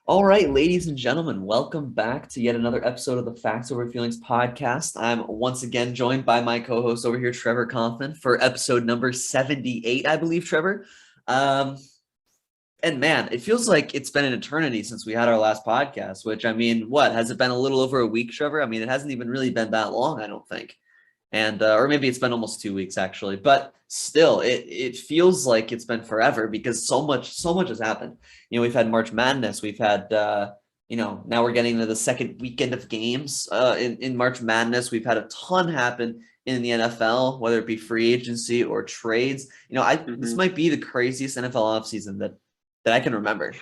All right, ladies and gentlemen, welcome back to yet another episode of the Facts Over Feelings podcast. I'm once again joined by my co-host over here, Trevor Conklin, for episode number 78, I believe, Trevor. Um, and man, it feels like it's been an eternity since we had our last podcast, which I mean, what, has it been a little over a week, Trevor? I mean, it hasn't even really been that long, I don't think. And or maybe it's been almost 2 weeks actually, but still, it feels like it's been forever because so much has happened. We've had March Madness, we've had now we're getting to the second weekend of games in March Madness. We've had a ton happen in the NFL, whether it be free agency or trades. This hmm might be the craziest NFL offseason that I can remember,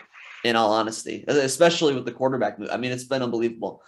in all honesty, especially with the quarterback move. I mean, it's been unbelievable.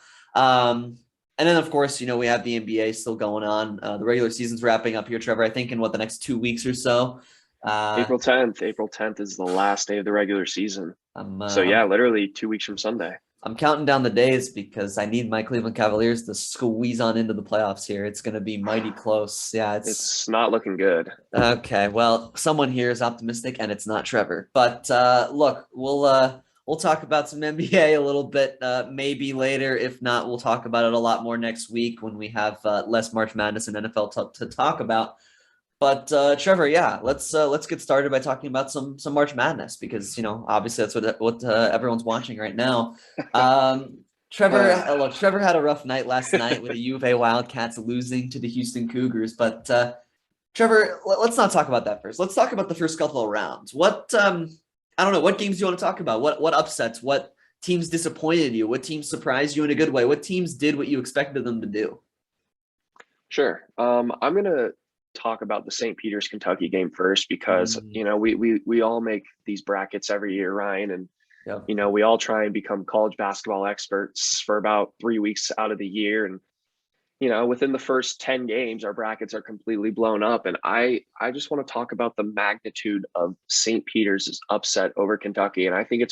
And then, of course, we have the NBA still going on. The regular season's wrapping up here, Trevor, I think in the next 2 weeks or so. Uh, April 10th. April 10th is the last day of the regular season. I'm, So uh, yeah, I'm literally 2 weeks from Sunday. I'm counting down the days because I need my Cleveland Cavaliers to squeeze on into the playoffs here. It's going to be mighty close. Yeah, it's It's not looking good. okay. Well, someone here is optimistic, and it's not Trevor. But look, we'll talk about some NBA a little bit, maybe later. If not, we'll talk about it a lot more next week when we have less March Madness and NFL to talk about. But Trevor, yeah, let's get started by talking about some March Madness because obviously that's what everyone's watching right now. Um, Trevor, Uh, look, Trevor had a rough night last night with the U of A Wildcats losing to the Houston Cougars, but Trevor, let's not talk about that first. Let's talk about the first couple of rounds. I don't know, what games do you want to talk about? What upsets? What teams disappointed you? What teams surprised you in a good way? What teams did what you expected them to do? sure. I'm gonna talk about the St. Peter's Kentucky game first because Mm, we all make these brackets every year, Ryan, and yeah. we all try and become college basketball experts for about 3 weeks out of the year, and within the first 10 games, our brackets are completely blown up. And I just want to talk about the magnitude of St. Peter's upset over Kentucky. And I think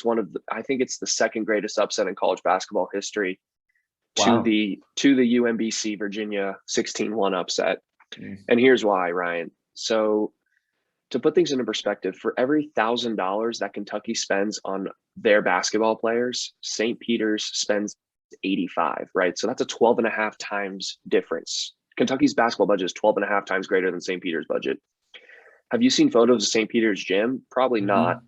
I think it's the second greatest upset in college basketball history Wow. to the UMBC Virginia 16-1 upset. Mm. And here's why, Ryan. So to put things into perspective, for every $1,000 that Kentucky spends on their basketball players, St. Peter's spends 85, right? So that's a 12 and a half times difference. Kentucky's basketball budget is 12 and a half times greater than St. Peter's budget. Have you seen photos of St. Peter's gym? Probably not, Mhm.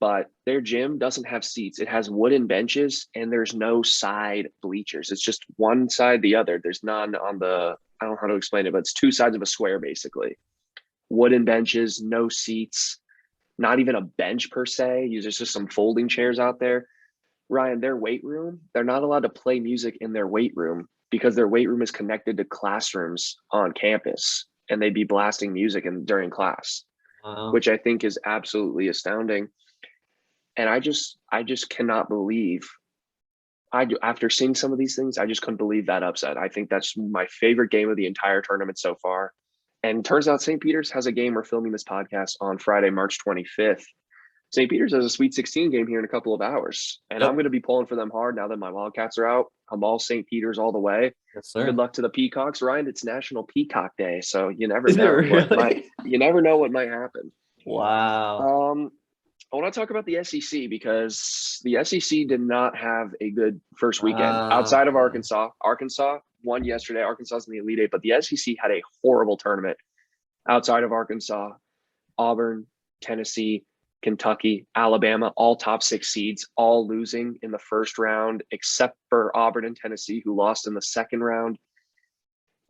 but their gym doesn't have seats. It has wooden benches and there's no side bleachers. It's just one side, the other. There's none on I don't know how to explain it, but it's two sides of a square basically. Wooden benches, no seats, not even a bench per se. There's just some folding chairs out there. Ryan, their weight room, they're not allowed to play music in their weight room because their weight room is connected to classrooms on campus and they'd be blasting music during class, Wow. which I think is absolutely astounding. And I just cannot believe after seeing some of these things, I just couldn't believe that upset. I think that's my favorite game of the entire tournament so far. And turns out St. Peter's has a game. We're filming this podcast on Friday, March 25th. St. Peter's has a Sweet 16 game here in a couple of hours, and I'm Yep. going to be pulling for them hard now that my Wildcats are out. I'm all St. Peter's all the way. Yes, Good sir. luck to the Peacocks, Ryan. It's National Peacock Day, so Is it really? you never know what might happen. Wow. Um, I want to talk about the SEC because the SEC did not have a good first weekend outside of Okay. Arkansas. Arkansas won yesterday. Arkansas is in the Elite Eight, but the SEC had a horrible tournament outside of Arkansas. Auburn, Tennessee, Kentucky, Alabama, all top six seeds, all losing in the first round, except for Auburn and Tennessee, who lost in the second round.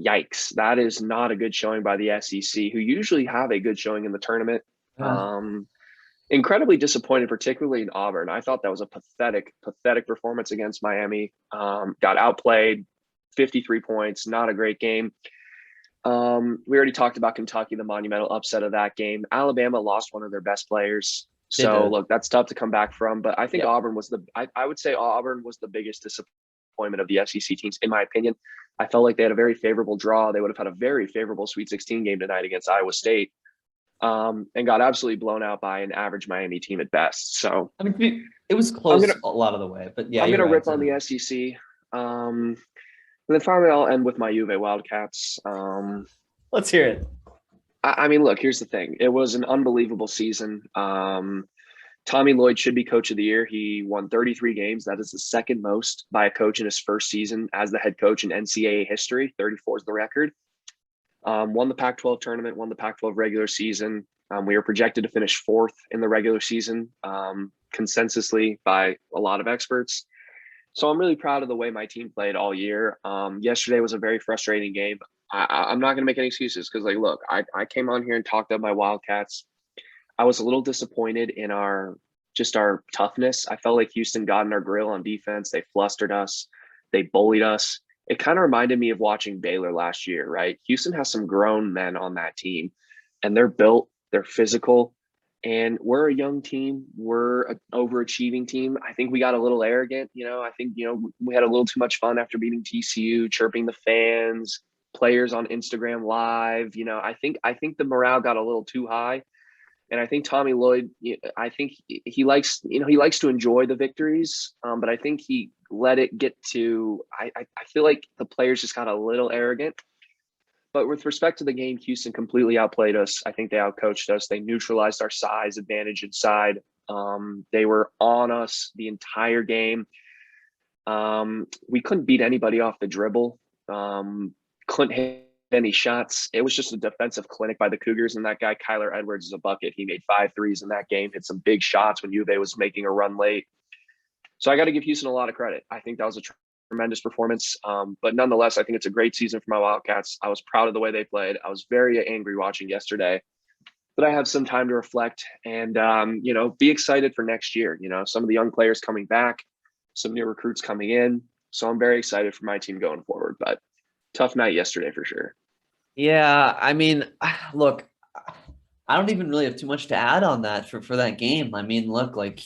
Yikes. That is not a good showing by the SEC, who usually have a good showing in the tournament. Uh, Um, Incredibly disappointed, particularly in Auburn. I thought that was a pathetic performance against Miami. Got outplayed, 53 points, not a great game. We already talked about Kentucky, the monumental upset of that game. Alabama lost one of their best players. they So did. look, that's tough to come back from. But I think Yep. Auburn was I would say Auburn was the biggest disappointment of the SEC teams, in my opinion. I felt like they had a very favorable draw. They would have had a very favorable Sweet 16 game tonight against Iowa State, and got absolutely blown out by an average Miami team at best. So I mean, it was I'm gonna close a lot of the way, but yeah, I'm you're gonna right. rip on the SEC. And then finally, I'll end with my Juve Wildcats. Let's hear it. I mean, look, here's the thing. It was an unbelievable season. Tommy Lloyd should be coach of the year. He won 33 games. That is the second most by a coach in his first season as the head coach in NCAA history. 34 is the record. Won the Pac-12 tournament, won the Pac-12 regular season. We were projected to finish fourth in the regular season, consensusly by a lot of experts. So I'm really proud of the way my team played all year. Yesterday was a very frustrating game. I'm not going to make any excuses because, like, look, I came on here and talked up my Wildcats. I was a little disappointed in our toughness. I felt like Houston got in our grill on defense. They flustered us. They bullied us. It kind of reminded me of watching Baylor last year, right? Houston has some grown men on that team, and they're built, they're physical, and we're a young team. We're an overachieving team. I think we got a little arrogant. I think, we had a little too much fun after beating TCU, chirping the fans, players on Instagram Live. I think the morale got a little too high. And I think Tommy Lloyd, I think he likes to enjoy the victories, but I think he let it get to. I feel like the players just got a little arrogant. But with respect to the game, Houston completely outplayed us. I think they outcoached us. They neutralized our size advantage inside. They were on us the entire game. We couldn't beat anybody off the dribble. Couldn't hit any shots. It was just a defensive clinic by the Cougars, and that guy Kyler Edwards is a bucket. He made 5 threes in that game, hit some big shots when Juve was making a run late. So I got to give Houston a lot of credit. I think that was a tremendous performance. But nonetheless, I think it's a great season for my Wildcats. I was proud of the way they played. I was very angry watching yesterday, but I have some time to reflect and be excited for next year. Some of the young players coming back, some new recruits coming in. So I'm very excited for my team going forward. But tough night yesterday for sure. Yeah, I mean, look, I don't even really have too much to add on that for that game. I mean, look, like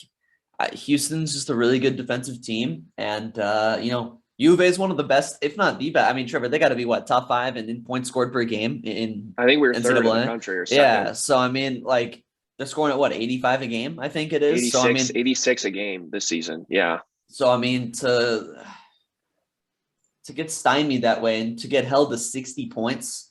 Houston's just a really good defensive team, and Juve is one of the best, if not the best. I mean, Trevor, they got to be top 5 in points scored per game in. I think we were third in the country or second. Yeah, so I mean, like they're scoring at 85 a game. I think it is. 86, so I mean, 86 a game this season. Yeah. So I mean, to get stymied that way and to get held to 60 points.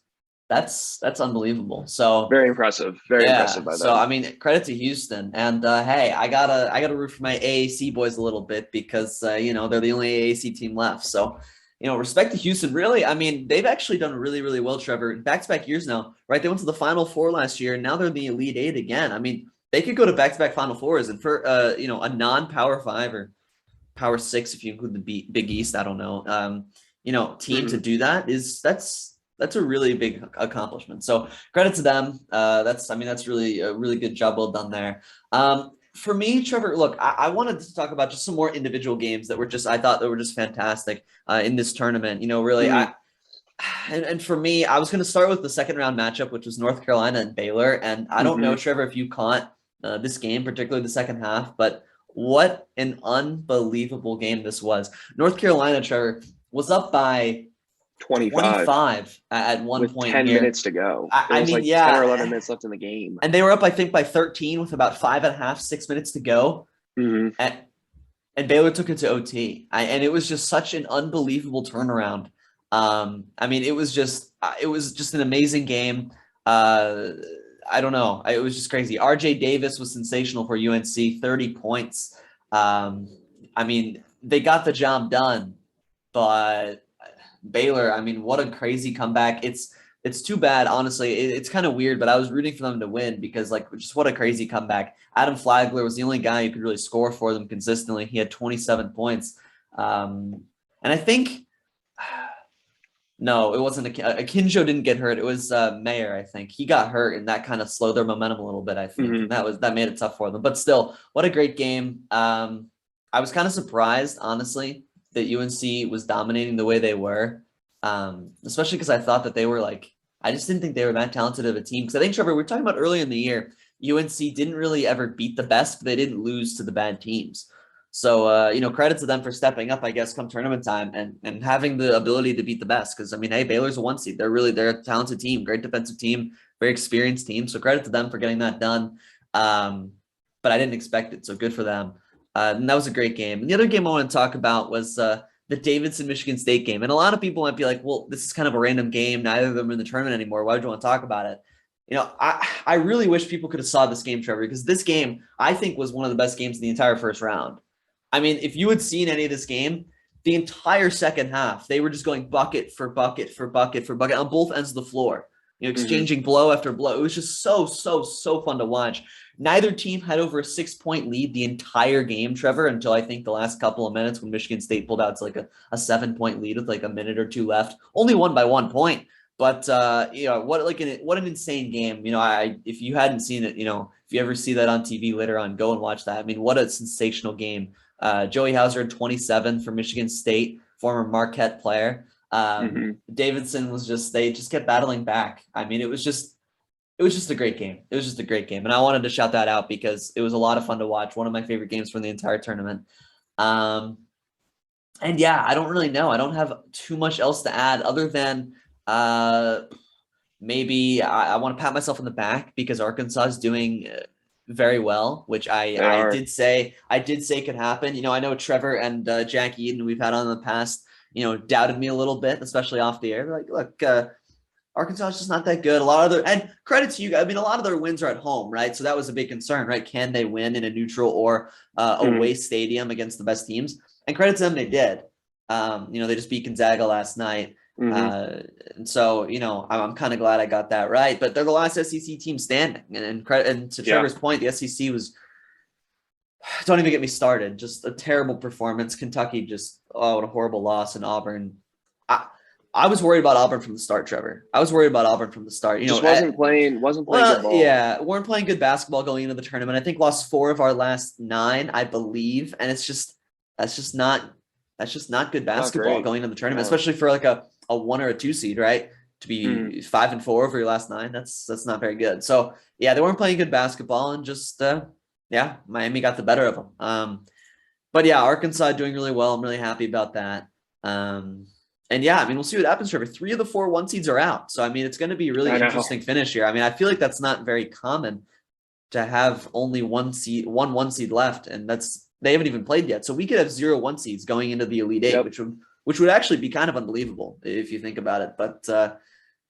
That's unbelievable. So very impressive. Very impressive by them. So I mean, credit to Houston. And hey, I gotta root for my AAC boys a little bit because they're the only AAC team left. So respect to Houston. Really, I mean, they've actually done really, really well, Trevor. Back-to-back years now, right? They went to the Final Four last year, and now they're in the Elite Eight again. I mean, they could go to back-to-back Final Fours, and for a non-Power 5 or Power 6 if you include the Big East, I don't know. Team to do that that's a really big accomplishment. So credit to them. That's really a really good job well done there. For me, Trevor, look, I wanted to talk about just some more individual games that were I thought that were just fantastic in this tournament. Really, and for me, I was going to start with the second round matchup, which was North Carolina and Baylor. And I don't know, Trevor, if you caught this game, particularly the second half, but what an unbelievable game this was. North Carolina, Trevor, was up by 25 at one with point 10 here. minutes to go. I mean, 10 or 11 minutes left in the game. And they were up, I think, by 13 with about 5.5, 6 minutes to go. And Baylor took it to OT. And it was just such an unbelievable turnaround. I mean, it was just an amazing game. I don't know. It was just crazy. RJ Davis was sensational for UNC, 30 points. I mean, they got the job done, but Baylor, I mean, what a crazy comeback. It's too bad, honestly. It's kind of weird, but I was rooting for them to win because, just what a crazy comeback. Adam Flagler was the only guy who could really score for them consistently. He had 27 points. And I think no, it wasn't Akinjo didn't get hurt. It was Mayer, I think. He got hurt, and that kind of slowed their momentum a little bit, I think. And that made it tough for them. But still, what a great game. I was kind of surprised, honestly, that UNC was dominating the way they were, especially because I thought that they were I just didn't think they were that talented of a team. Because I think, Trevor, we were talking about earlier in the year, UNC didn't really ever beat the best, but they didn't lose to the bad teams. So, credit to them for stepping up, I guess, come tournament time and having the ability to beat the best. Because, I mean, hey, Baylor's a 1 seed. They're a talented team, great defensive team, very experienced team. So credit to them for getting that done. But I didn't expect it, so good for them. And that was a great game. And the other game I want to talk about was the Davidson-Michigan State game. And a lot of people might be like, well, this is kind of a random game. Neither of them are in the tournament anymore. Why would you want to talk about it? I really wish people could have saw this game, Trevor, because this game I think was one of the best games in the entire first round. I mean, if you had seen any of this game, the entire second half, they were just going bucket for bucket for bucket for bucket on both ends of the floor, Hmm. exchanging blow after blow. It was just so, so, so fun to watch. Neither team had over a 6 point lead the entire game, Trevor, until I think the last couple of minutes when Michigan State pulled out to like a 7 point lead with like a minute or two left. Only won by 1 point. But what an insane game. If you hadn't seen it, if you ever see that on TV later on, go and watch that. I mean, what a sensational game. Joey Hauser had 27 for Michigan State, former Marquette player. Hmm. Davidson they just kept battling back. I mean, it was just a great game. It was just a great game. And I wanted to shout that out because it was a lot of fun to watch. One of my favorite games from the entire tournament. Um, and yeah, I don't really know. I don't have too much else to add other than uh, maybe I want to pat myself on the back because Arkansas is doing very well, which I They I are. did say I did say could happen. I know Trevor and Jack Eden we've had on in the past, doubted me a little bit, especially off the air. They're like, look, Arkansas is just not that good. A lot of their and credit to you. I mean, a lot of their wins are at home, right? So that was a big concern, right? Can they win in a neutral or Hmm. away stadium against the best teams? And credit to them, they did. They just beat Gonzaga last night. Hmm. And so, I'm kind of glad I got that right. But they're the last SEC team standing. And to Yeah. Trevor's point, the SEC was, don't even get me started. Just a terrible performance. Kentucky just, oh, what a horrible loss. And Auburn, I, I was worried about Auburn from the start, Trevor. I was worried about Auburn from the start. Just wasn't playing good Well, ball. yeah, weren't playing good basketball going into the tournament. I think lost 4 of our last 9, I believe, and that's just not that's just not good It's not basketball great. going into the tournament, No. especially for like a 1 or a 2 seed, right? To Hmm. be 5-4 over your last 9, that's not very good. So yeah, they weren't playing good basketball, and just yeah, Miami got the better of them. But yeah, Arkansas doing really well. I'm really happy about that. Um, and yeah, I mean, we'll see what happens, Trevor. 3 of the 4 1 seeds are out. So, I mean, it's going to be a really I know. interesting finish here. I mean, I feel like that's not very common to have only one seed left. And they haven't even played yet. So we could have 0 1 seeds going into the Elite Eight, Yep. which would actually be kind of unbelievable if you think about it. But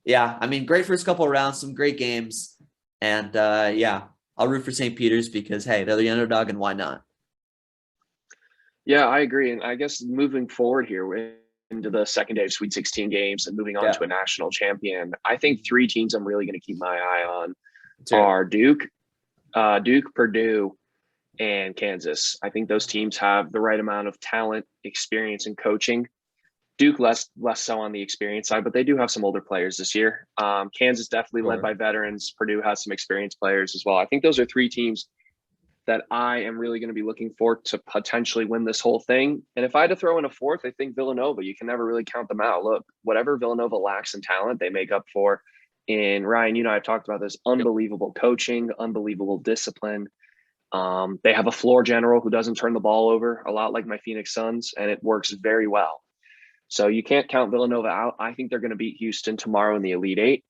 yeah, I mean, great first couple of rounds, some great games. And yeah, I'll root for St. Peter's because, hey, they're the underdog and why not? Yeah, I agree. And I guess moving forward here into the second day of Sweet 16 games and moving on Yeah, to a national champion, I think three teams I'm really going to keep my eye on let's hear it. are Duke, Purdue, and Kansas. I think those teams have the right amount of talent, experience, and coaching. Duke less so on the experience side, but they do have some older players this year. Kansas definitely led Sure. by veterans. Purdue has some experienced players as well. I think those are three teams that I am really going to be looking for to potentially win this whole thing. And if I had to throw in a fourth, I think Villanova. You can never really count them out. Look, whatever Villanova lacks in talent, they make up for. In Ryan, I've talked about this Yep. unbelievable coaching, unbelievable discipline. They have a floor general who doesn't turn the ball over, a lot like my Phoenix Suns, and it works very well. So you can't count Villanova out. I think they're going to beat Houston tomorrow in the Elite Eight.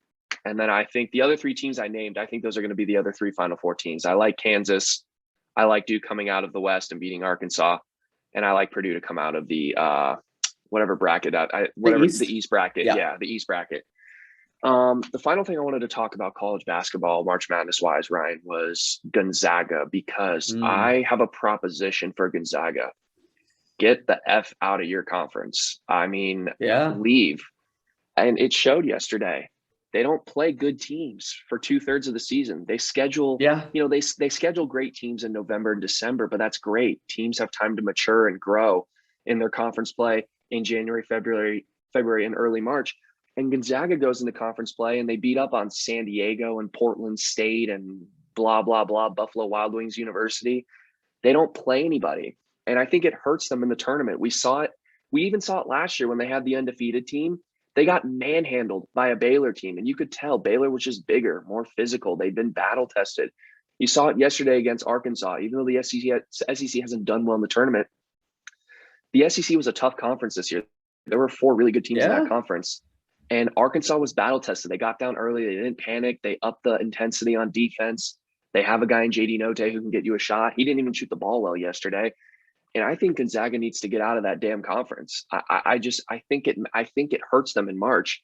And then I think the other three teams I named, I think those are going to be the other three Final Four teams. I like Kansas. I like Duke coming out of the West and beating Arkansas. And I like Purdue to come out of the whatever bracket, The whatever the East? East bracket. Yeah. Yeah, the East bracket. The final thing I wanted to talk about college basketball, March Madness wise, Ryan, was Gonzaga because Mm. I have a proposition for Gonzaga. Get the F out of your conference. I mean, Yeah. leave. And it showed yesterday. They don't play good teams for 2/3 of the season. They schedule, Yeah. they schedule great teams in November and December, but that's great. Teams have time to mature and grow in their conference play in January, February, and early March. And Gonzaga goes into conference play and they beat up on San Diego and Portland State and blah, blah, blah, Buffalo Wild Wings University. They don't play anybody. And I think it hurts them in the tournament. We saw it. We even saw it last year when they had the undefeated team. They got manhandled by a Baylor team. And you could tell Baylor was just bigger, more physical. They've been battle tested. You saw it yesterday against Arkansas. Even though the SEC hasn't done well in the tournament, the SEC was a tough conference this year. There were 4 really good teams in that Yeah. conference. And Arkansas was battle tested. They got down early. They didn't panic. They upped the intensity on defense. They have a guy in JD Note who can get you a shot. He didn't even shoot the ball well yesterday. And I think Gonzaga needs to get out of that damn conference. I think it hurts them in March.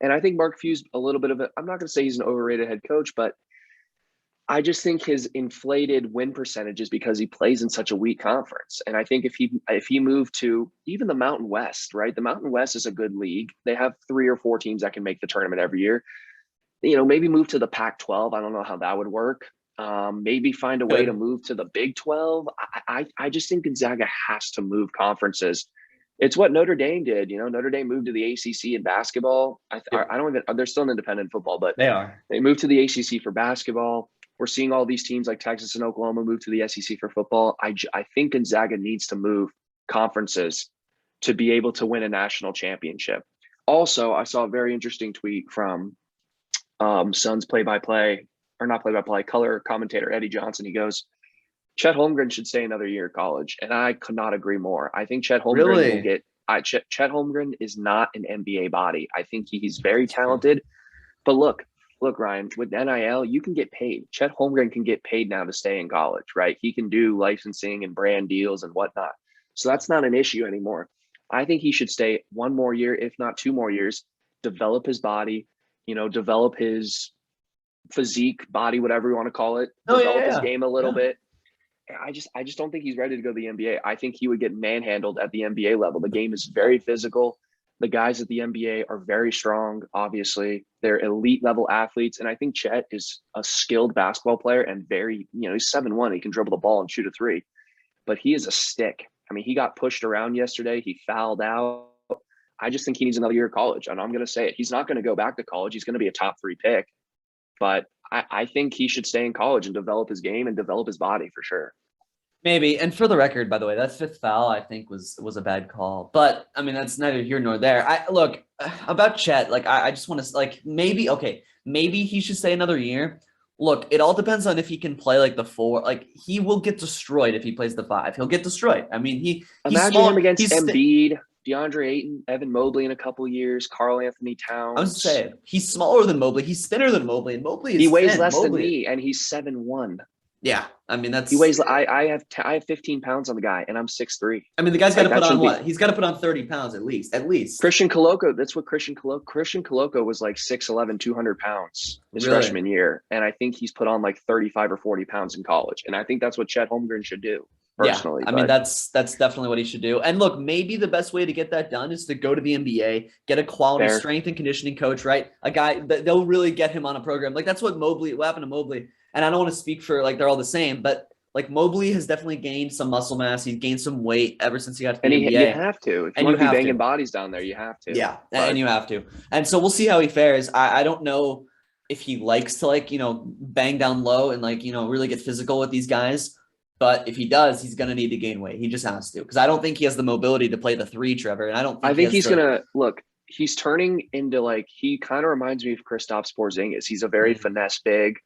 And I think Mark Few's a little bit of I'm not going to say he's an overrated head coach, but I just think his inflated win percentage is because he plays in such a weak conference. And I think if he moved to even the Mountain West, right? The Mountain West is a good league. They have 3 or 4 teams that can make the tournament every year. Maybe move to the Pac-12. I don't know how that would work. Maybe find a way to move to the Big 12. I just think Gonzaga has to move conferences. It's what Notre Dame did. Notre Dame moved to the ACC in basketball. I don't even. They're still an independent football, but they moved to the ACC for basketball. We're seeing all these teams like Texas and Oklahoma move to the SEC for football. I think Gonzaga needs to move conferences to be able to win a national championship. Also, I saw a very interesting tweet from Suns play-by-play, or not play-by-play, color commentator Eddie Johnson. He goes, Chet Holmgren should stay another year at college. And I could not agree more. I think Chet Holmgren will get Chet Holmgren is not an NBA body. I think he's very talented. But look, Ryan, with NIL, you can get paid. Chet Holmgren can get paid now to stay in college, right? He can do licensing and brand deals and whatnot. So that's not an issue anymore. I think he should stay 1 more year, if not 2 more years, develop his body, develop his physique, body, whatever you want to call it, develop his game a little bit. I just don't think he's ready to go to the NBA. I think he would get manhandled at the NBA level. The game is very physical. The guys at the NBA are very strong. Obviously, they're elite level athletes. And I think Chet is a skilled basketball player and very, he's 7'1". He can dribble the ball and shoot a 3, but he is a stick. I mean, he got pushed around yesterday. He fouled out. I just think he needs another year of college. And I'm going to say it. He's not going to go back to college. He's going to be a top 3 pick. But I think he should stay in college and develop his game and develop his body for sure. Maybe. And for the record, by the way, that 5th foul, I think was a bad call. But I mean, that's neither here nor there. Look, about Chet, I just want to maybe he should stay another year. Look, it all depends on if he can play the 4. He will get destroyed if he plays the 5. He'll get destroyed. I mean, imagine him against Embiid, DeAndre Ayton, Evan Mobley in a couple of years, Karl Anthony Towns. I was saying, he's smaller than Mobley. He's thinner than Mobley, and Mobley is he weighs less than me, and he's 7'1". Yeah, I mean he weighs. I have 15 pounds on the guy, and I'm 6'3". I mean, the guy's got to put on what? He's got to put on 30 pounds at least. Christian Koloko. That's what Christian Koloko was 6'11", 200 pounds his freshman year, and I think he's put on 35 or 40 pounds in college, and I think that's what Chet Holmgren should do. Personally, I mean that's definitely what he should do. And look, maybe the best way to get that done is to go to the NBA, get a quality strength and conditioning coach, right? A guy that they'll really get him on a program. That's what happened to Mobley. And I don't want to speak for they're all the same, but Mobley has definitely gained some muscle mass. He's gained some weight ever since he got to the NBA. You have to. If you want to be banging bodies down there, you have to. Yeah, and you have to. And so we'll see how he fares. I don't know if he likes to bang down low and really get physical with these guys. But if he does, he's going to need to gain weight. He just has to, because I don't think he has the mobility to play the 3, Trevor. And I think he's going to look. He's turning into he kind of reminds me of Kristaps Porzingis. He's a very finesse big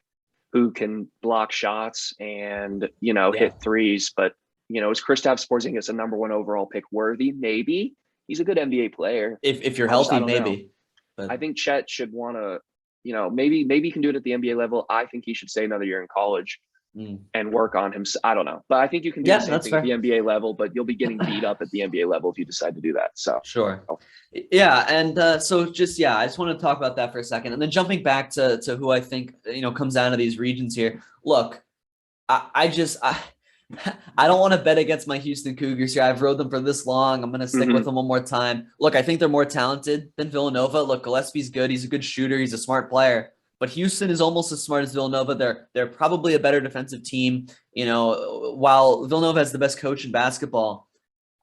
who can block shots and hit threes. But is Kristaps Porzingis a number 1 overall pick worthy? Maybe. He's a good NBA player. If you're healthy, maybe. But I think Chet should want to. Maybe he can do it at the NBA level. I think he should stay another year in college. And work on him. I don't know, but I think you can do the same thing at the NBA level, but you'll be getting beat up at the NBA level if you decide to do that. So sure. Yeah. And so I just want to talk about that for a second. And then jumping back to who I think, comes out of these regions here. Look, I don't want to bet against my Houston Cougars here. I've rode them for this long. I'm going to stick with them one more time. Look, I think they're more talented than Villanova. Look, Gillespie's good. He's a good shooter. He's a smart player. But Houston is almost as smart as Villanova. They're probably a better defensive team. While Villanova has the best coach in basketball,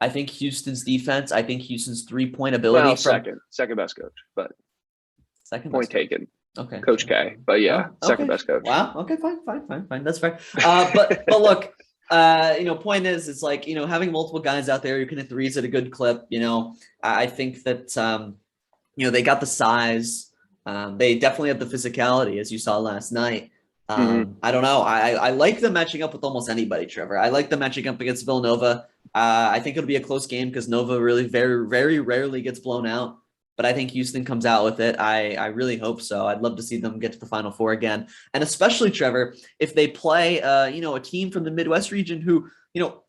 I think Houston's defense, I think Houston's 3-point ability. Well, second best coach, but second point taken. Okay, Coach K. But second best coach. Wow. Okay, fine. That's fair. But look, point is, it's having multiple guys out there who can hit threes at a good clip. I think that they got the size. They definitely have the physicality, as you saw last night. I don't know. I like them matching up with almost anybody, Trevor. I like them matching up against Villanova. I think it'll be a close game because Nova really very, very rarely gets blown out. But I think Houston comes out with it. I really hope so. I'd love to see them get to the Final Four again. And especially, Trevor, if they play, a team from the Midwest region who,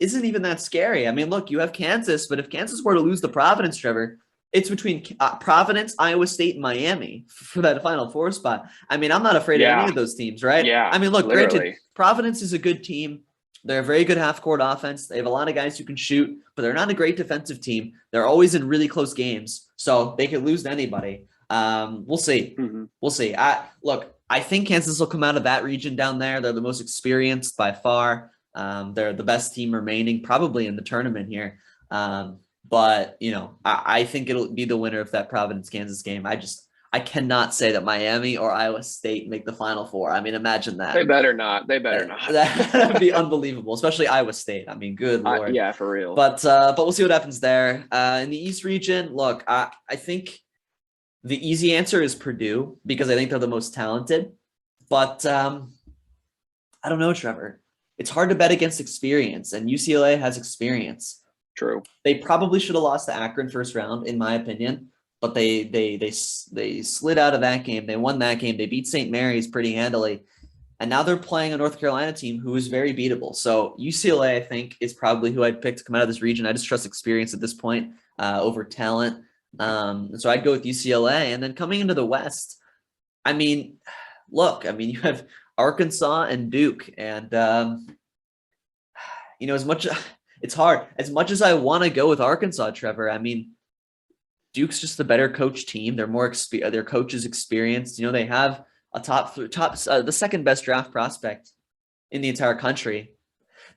isn't even that scary. I mean, look, you have Kansas, but if Kansas were to lose to Providence, Trevor, It's between Providence, Iowa State, and Miami for that Final Four spot. I mean, I'm not afraid of any Yeah. of those teams, right? Yeah. I mean, look, granted, Literally. Providence is a good team. They're a very good half-court offense. They have a lot of guys who can shoot, but they're not a great defensive team. They're always in really close games, so they could lose to anybody. We'll see. We'll see. I think Kansas will come out of that region down there. They're the most experienced by far. They're the best team remaining, probably in the tournament here. But I think it'll be the winner of that Providence Kansas game. I cannot say that Miami or Iowa State make the Final Four. I mean, imagine that. They better not. They better not. That'd be unbelievable, especially Iowa State. I mean, good Lord. Yeah, for real. But we'll see what happens there. In the East region, look, I think the easy answer is Purdue because I think they're the most talented. But I don't know, Trevor. It's hard to bet against experience, and UCLA has experience. True. They probably should have lost to Akron first round, in my opinion. But they slid out of that game. They won that game. They beat St. Mary's pretty handily. And now they're playing a North Carolina team who is very beatable. So UCLA, I think, is probably who I'd pick to come out of this region. I just trust experience at this point over talent. So I'd go with UCLA. And then coming into the West, I mean, you have Arkansas and Duke. And, it's hard. As much as I want to go with Arkansas, Trevor, I mean, Duke's just the better coach team. They're more their coach is experienced. They have a the second best draft prospect in the entire country.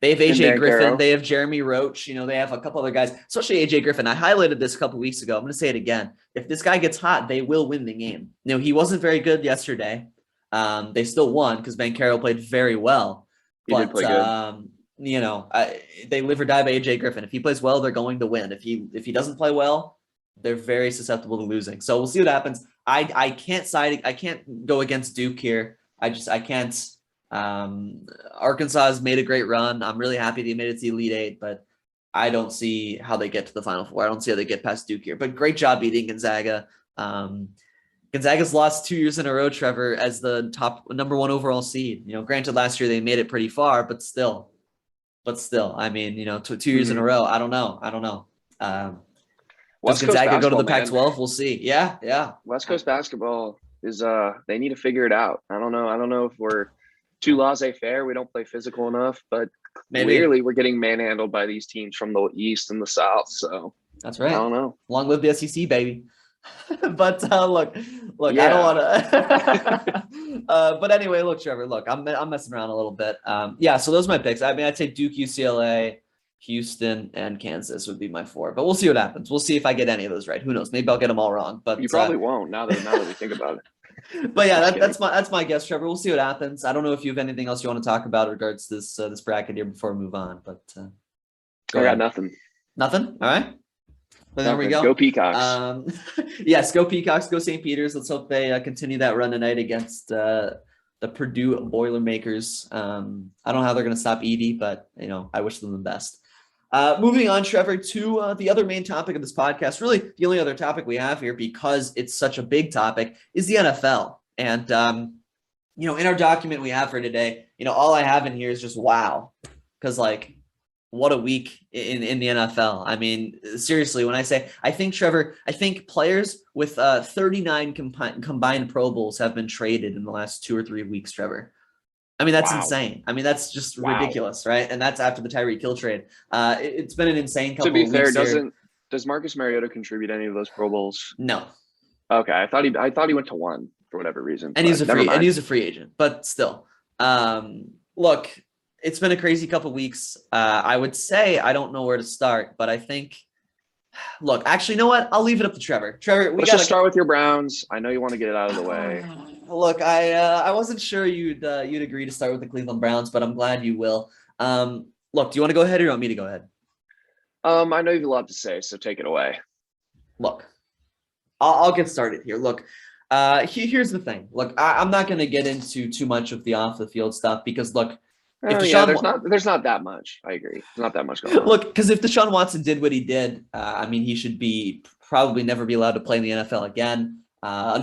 They have AJ Griffin. They have Jeremy Roach. They have a couple other guys, especially AJ Griffin. I highlighted this a couple weeks ago. I'm going to say it again. If this guy gets hot, they will win the game. He wasn't very good yesterday. They still won because Banchero played very well. He did play good. They live or die by AJ Griffin. If he plays well, they're going to win. If he doesn't play well, they're very susceptible to losing. So we'll see what happens. I can't go against Duke here. I can't. Arkansas has made a great run. I'm really happy they made it to the Elite Eight, but I don't see how they get to the Final Four. I don't see how they get past Duke here. But great job beating Gonzaga. Gonzaga's lost 2 years in a row, Trevor, as the number 1 overall seed. Granted, last year they made it pretty far, but still. I mean, 2 years in a row. I don't know. Does Gonzaga go to the Pac-12? We'll see. Yeah. West Coast basketball is they need to figure it out. I don't know if we're too laissez-faire. We don't play physical enough, but clearly we're getting manhandled by these teams from the East and the South. So that's right. I don't know. Long live the SEC, baby. But look, yeah. I don't want to. But anyway, look, Trevor. Look, I'm messing around a little bit. So those are my picks. I mean, I'd say Duke, UCLA, Houston, and Kansas would be my 4. But we'll see what happens. We'll see if I get any of those right. Who knows? Maybe I'll get them all wrong. But you probably won't. Now that we think about it. But yeah, that's my guess, Trevor. We'll see what happens. I don't know if you have anything else you want to talk about in regards to this bracket here before we move on. But I got nothing. Nothing. All right. But there we go. Go Peacocks. Yes, go Peacocks. Go St. Peter's. Let's hope they continue that run tonight against the Purdue Boilermakers. I don't know how they're going to stop Edie, but I wish them the best. Moving on, Trevor, to the other main topic of this podcast. Really, the only other topic we have here, because it's such a big topic, is the NFL. And in our document we have for today, all I have in here is just wow, because what a week in the NFL. I mean, seriously, when I say, I think players with 39 combined Pro Bowls have been traded in the last 2 or 3 weeks, Trevor. I mean, that's insane. I mean, that's just ridiculous, right? And that's after the Tyreek Hill trade. It's been an insane couple of weeks. To be fair, does Marcus Mariota contribute any of those Pro Bowls? No. Okay, I thought he went to one for whatever reason. And he's a free agent, but still. Look, it's been a crazy couple of weeks. I would say I don't know where to start, but I think. Look, actually, you know what? I'll leave it up to Trevor. Trevor, let's just start with your Browns. I know you want to get it out of the way. Look, I wasn't sure you'd agree to start with the Cleveland Browns, but I'm glad you will. Look, do you want to go ahead or you want me to go ahead? I know you have a lot to say, so take it away. Look, I'll get started here. Look, here's the thing. Look, I'm not going to get into too much of the off the field stuff because look. There's not that much. I agree. There's not that much going on. Look, because if Deshaun Watson did what he did, he should probably never be allowed to play in the NFL again.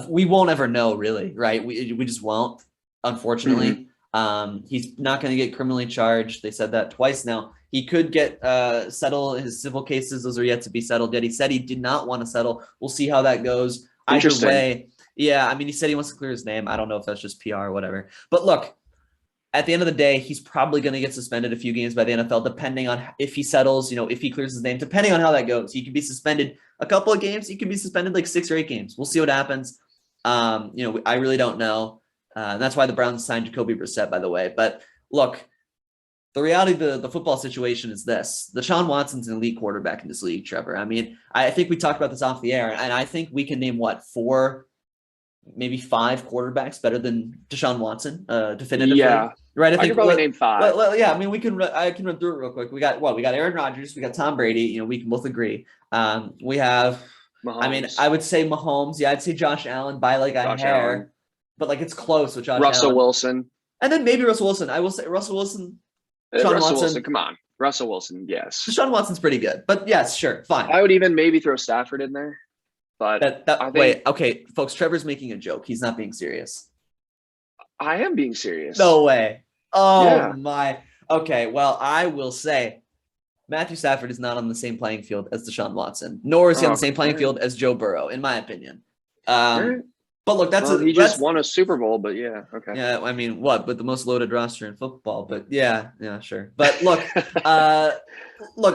We won't ever know, really, right? We just won't, unfortunately. Mm-hmm. He's not going to get criminally charged. They said that twice now. He could get settle his civil cases. Those are yet to be settled yet. He said he did not want to settle. We'll see how that goes. Either way, yeah, I mean, he said he wants to clear his name. I don't know if that's just PR or whatever. But look, at the end of the day, he's probably going to get suspended a few games by the NFL, depending on if he settles, if he clears his name, depending on how that goes. He could be suspended a couple of games. He could be suspended like 6 or 8 games. We'll see what happens. I really don't know. That's why the Browns signed Jacoby Brissett, by the way. But look, the reality of the football situation is this. Deshaun Watson's an elite quarterback in this league, Trevor. I mean, I think we talked about this off the air, and I think we can name, 4, maybe 5 quarterbacks better than Deshaun Watson, definitively. Yeah. Right. I can probably name 5. Yeah. I mean, I can run through it real quick. We got Aaron Rodgers. We got Tom Brady. We can both agree. We have, Mahomes. I mean, I would say Mahomes. Yeah. I'd say Josh Allen by like a hair, Allen. But like it's close with Josh Russell Allen. Wilson. And then maybe Russell Wilson. I will say Russell Wilson. Russell Wilson. Come on. Russell Wilson. Yes. Deshaun Watson's pretty good, but yes, sure. Fine. I would even maybe throw Stafford in there. But wait, okay, folks, Trevor's making a joke. He's not being serious. I am being serious. No way. Oh, my. Okay, well, I will say Matthew Stafford is not on the same playing field as Deshaun Watson, nor is he on the same playing field as Joe Burrow, in my opinion. But look, he just won a Super Bowl, but yeah, okay. Yeah, I mean, with the most loaded roster in football, but yeah, sure. But look,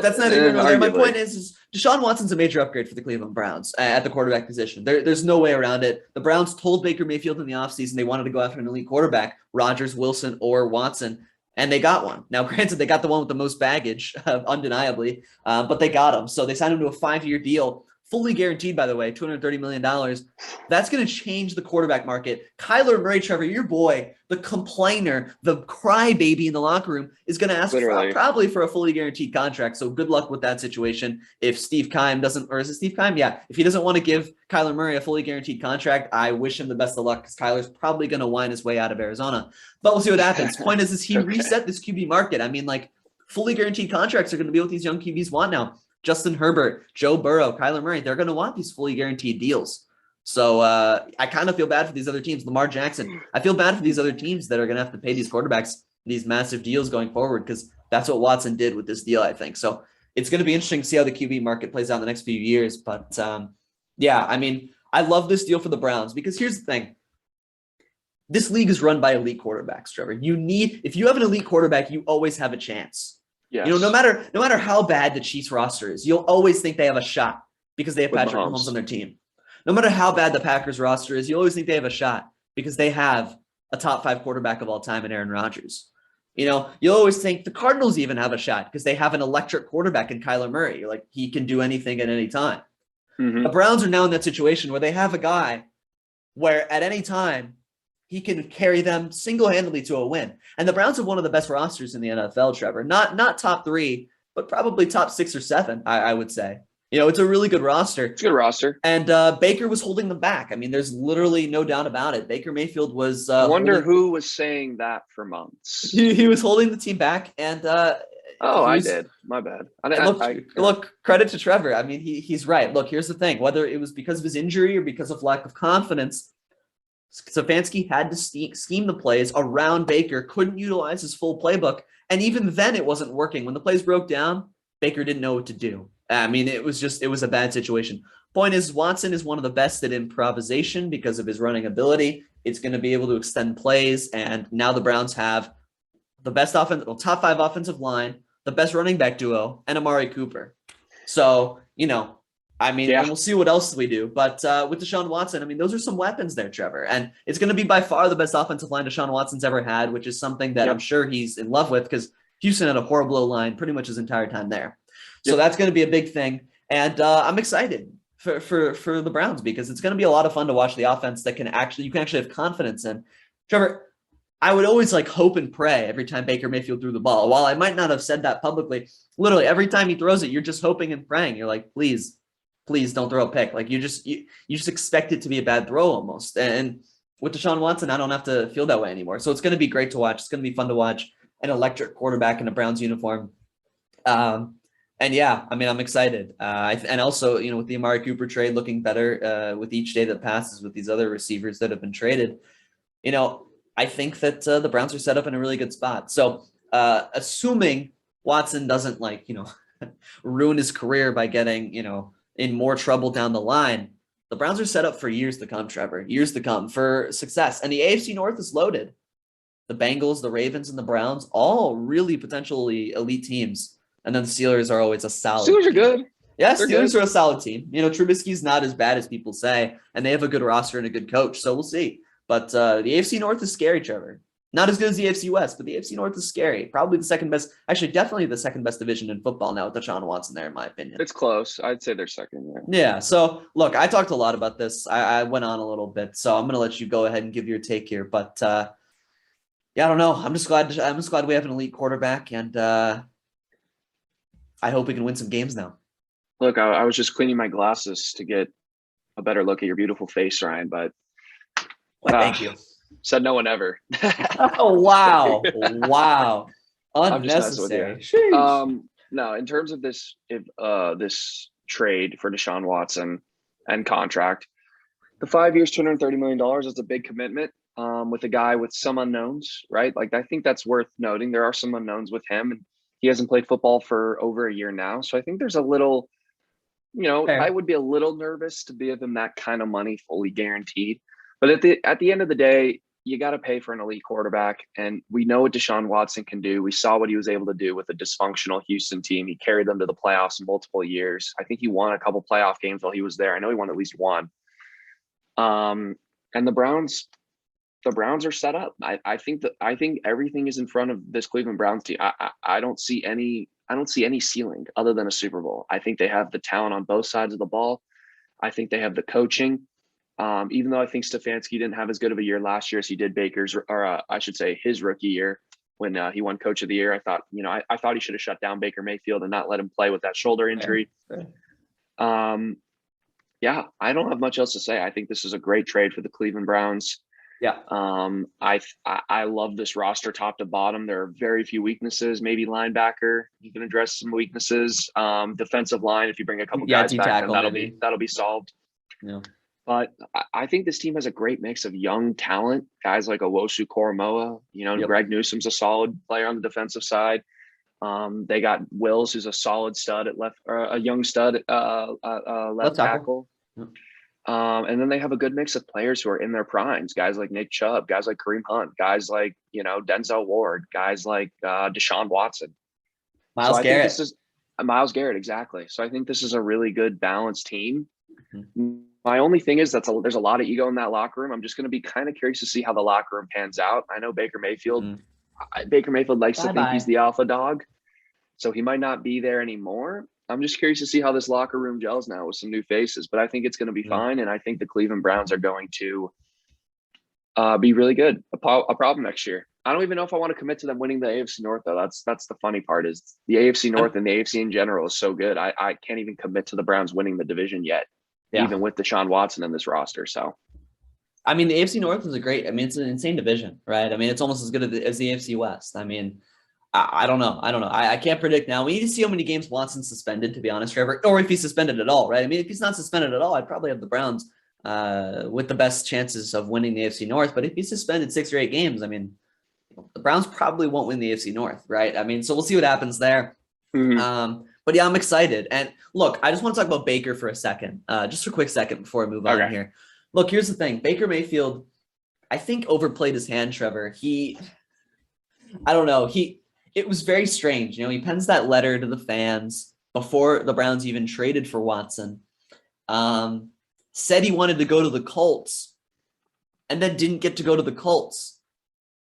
that's neither here nor there. My point is Deshaun Watson's a major upgrade for the Cleveland Browns at the quarterback position. There's no way around it. The Browns told Baker Mayfield in the offseason they wanted to go after an elite quarterback, Rodgers, Wilson, or Watson, and they got one. Now, granted, they got the one with the most baggage, undeniably, but they got him. So they signed him to a 5-year deal. Fully guaranteed, by the way, $230 million. That's going to change the quarterback market. Kyler Murray, Trevor, your boy, the complainer, the crybaby in the locker room, is going to ask probably for a fully guaranteed contract. So good luck with that situation. If Steve Keim doesn't, or is it Steve Keim? Yeah. If he doesn't want to give Kyler Murray a fully guaranteed contract, I wish him the best of luck because Kyler's probably going to whine his way out of Arizona. But we'll see what happens. Point is he reset this QB market. I mean, like, fully guaranteed contracts are going to be what these young QBs want now. Justin Herbert, Joe Burrow, Kyler Murray, they're going to want these fully guaranteed deals. So I kind of feel bad for these other teams. Lamar Jackson, I feel bad for these other teams that are going to have to pay these quarterbacks these massive deals going forward because that's what Watson did with this deal, I think. So it's going to be interesting to see how the QB market plays out in the next few years. But yeah, I mean, I love this deal for the Browns because here's the thing. This league is run by elite quarterbacks, Trevor. If you have an elite quarterback, you always have a chance. Yes. No matter how bad the Chiefs roster is, you'll always think they have a shot because they have Patrick Mahomes on their team. No matter how bad the Packers roster is, you always think they have a shot because they have a top 5 quarterback of all time in Aaron Rodgers. You'll always think the Cardinals even have a shot because they have an electric quarterback in Kyler Murray. Like he can do anything at any time. Mm-hmm. The Browns are now in that situation where they have a guy where at any time he can carry them single-handedly to a win. And the Browns have one of the best rosters in the NFL, Trevor. Not top 3, but probably top 6 or 7, I would say. It's a really good roster. It's a good roster. And Baker was holding them back. I mean, there's literally no doubt about it. Baker Mayfield was I wonder who was saying that for months. He was holding the team back. And I did. My bad. Look, credit to Trevor. I mean, he's right. Look, here's the thing. Whether it was because of his injury or because of lack of confidence, Stefanski had to scheme the plays around Baker, couldn't utilize his full playbook. And even then it wasn't working. When the plays broke down, Baker didn't know what to do. I mean, it was a bad situation. Point is, Watson is one of the best at improvisation because of his running ability. It's going to be able to extend plays. And now the Browns have the best top 5 offensive line, the best running back duo, and Amari Cooper. So, I mean, and we'll see what else we do. But with Deshaun Watson, I mean, those are some weapons there, Trevor. And it's going to be by far the best offensive line Deshaun Watson's ever had, which is something that I'm sure he's in love with because Houston had a horrible O-line pretty much his entire time there. So that's going to be a big thing. And I'm excited for the Browns because it's going to be a lot of fun to watch the offense that you can actually have confidence in. Trevor, I would always hope and pray every time Baker Mayfield threw the ball. While I might not have said that publicly, literally every time he throws it, you're just hoping and praying. You're like, please don't throw a pick. Like you just expect it to be a bad throw almost. And with Deshaun Watson, I don't have to feel that way anymore. So it's going to be great to watch. It's going to be fun to watch an electric quarterback in a Browns uniform. And yeah, I mean, I'm excited. And also, with the Amari Cooper trade looking better with each day that passes with these other receivers that have been traded, I think that the Browns are set up in a really good spot. So assuming Watson doesn't ruin his career by getting, in more trouble down the line, the Browns are set up for years to come, Trevor, years to come for success. And the AFC North is loaded. The Bengals, the Ravens, and the Browns, all really potentially elite teams. And then the Steelers are always a solid Steelers are team. good. Yeah, They're Steelers good. are a solid team. Trubisky's not as bad as people say, and they have a good roster and a good coach, so we'll see. But the AFC North is scary, Trevor. Not as good as the AFC West, but the AFC North is scary. Probably the second best, actually, definitely the second best division in football now with Deshaun Watson there, in my opinion. It's close. I'd say they're second. Yeah. So look, I talked a lot about this. I went on a little bit, so I'm going to let you go ahead and give your take here. But yeah, I don't know. I'm just glad we have an elite quarterback, and I hope we can win some games now. Look, I was just cleaning my glasses to get a better look at your beautiful face, Ryan, but thank you. Said no one ever. Oh, wow. Wow. Unnecessary. No, in terms of this trade for Deshaun Watson and contract, the 5 years, $230 million is a big commitment with a guy with some unknowns, right? Like, I think that's worth noting. There are some unknowns with him, and he hasn't played football for over a year now. So I think there's a little, Fair. I would be a little nervous to give him that kind of money fully guaranteed. But at the end of the day, you got to pay for an elite quarterback. And we know what Deshaun Watson can do. We saw what he was able to do with a dysfunctional Houston team. He carried them to the playoffs in multiple years. I think he won a couple playoff games while he was there. I know he won at least one. And the Browns are set up. I think everything is in front of this Cleveland Browns team. I don't see any ceiling other than a Super Bowl. I think they have the talent on both sides of the ball. I think they have the coaching. Even though I think Stefanski didn't have as good of a year last year as he did his rookie year when he won Coach of the Year. I thought, I thought he should have shut down Baker Mayfield and not let him play with that shoulder injury. Yeah, I don't have much else to say. I think this is a great trade for the Cleveland Browns. Yeah. I love this roster top to bottom. There are very few weaknesses. Maybe linebacker, you can address some weaknesses. Defensive line, if you bring a couple guys back, then that'll be solved. Yeah. But I think this team has a great mix of young talent, guys like Owosu Koromoa. Greg Newsome's a solid player on the defensive side. They got Wills, who's a solid stud at left, or a young stud left tackle. Yep. And then they have a good mix of players who are in their primes, guys like Nick Chubb, guys like Kareem Hunt, guys like, Denzel Ward, guys like Deshaun Watson. Myles Garrett. Myles Garrett, exactly. So I think this is a really good balanced team. Mm-hmm. My only thing is there's a lot of ego in that locker room. I'm just going to be kind of curious to see how the locker room pans out. I know Baker Mayfield likes to think he's the alpha dog, so he might not be there anymore. I'm just curious to see how this locker room gels now with some new faces, but I think it's going to be fine. And I think the Cleveland Browns are going to be really good. A problem next year. I don't even know if I want to commit to them winning the AFC North, though. That's the funny part, is the AFC North and the AFC in general is so good. I can't even commit to the Browns winning the division yet, even with Deshaun Watson in this roster. So, I mean, the AFC North is it's an insane division, right? I mean, it's almost as good as the AFC West. I mean, I don't know. I can't predict now. We need to see how many games Watson's suspended, to be honest, Trevor, or if he's suspended at all, right? I mean, if he's not suspended at all, I'd probably have the Browns with the best chances of winning the AFC North. But if he's suspended 6 or 8 games, I mean, the Browns probably won't win the AFC North, right? I mean, so we'll see what happens there. Mm-hmm. But yeah, I'm excited. And look, I just want to talk about Baker for a second, just a quick second before I move on here. Look, here's the thing. Baker Mayfield, I think, overplayed his hand, Trevor. I don't know. It was very strange. He pens that letter to the fans before the Browns even traded for Watson. Said he wanted to go to the Colts and then didn't get to go to the Colts.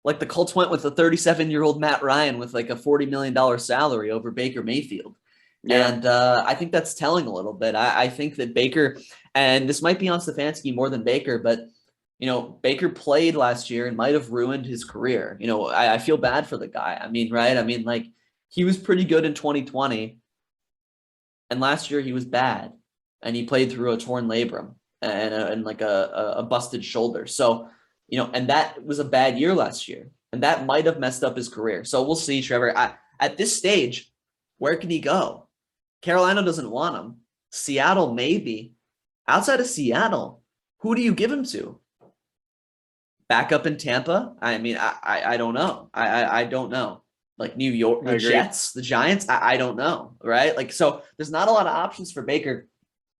Like, the Colts went with a 37-year-old Matt Ryan with like a $40 million salary over Baker Mayfield. Yeah. And I think that's telling a little bit. I think that Baker, and this might be on Stefanski more than Baker, but Baker played last year and might have ruined his career. I feel bad for the guy. I mean, right? I mean, like, he was pretty good in 2020, and last year he was bad, and he played through a torn labrum and like a busted shoulder. So, and that was a bad year last year, and that might have messed up his career. So we'll see, Trevor. At this stage, where can he go? Carolina doesn't want him. Seattle, maybe. Outside of Seattle, who do you give him to? Back up in Tampa? I mean, I don't know. I don't know. like New York, I the agree. Jets, the Giants. I don't know, right? Like, so there's not a lot of options for Baker.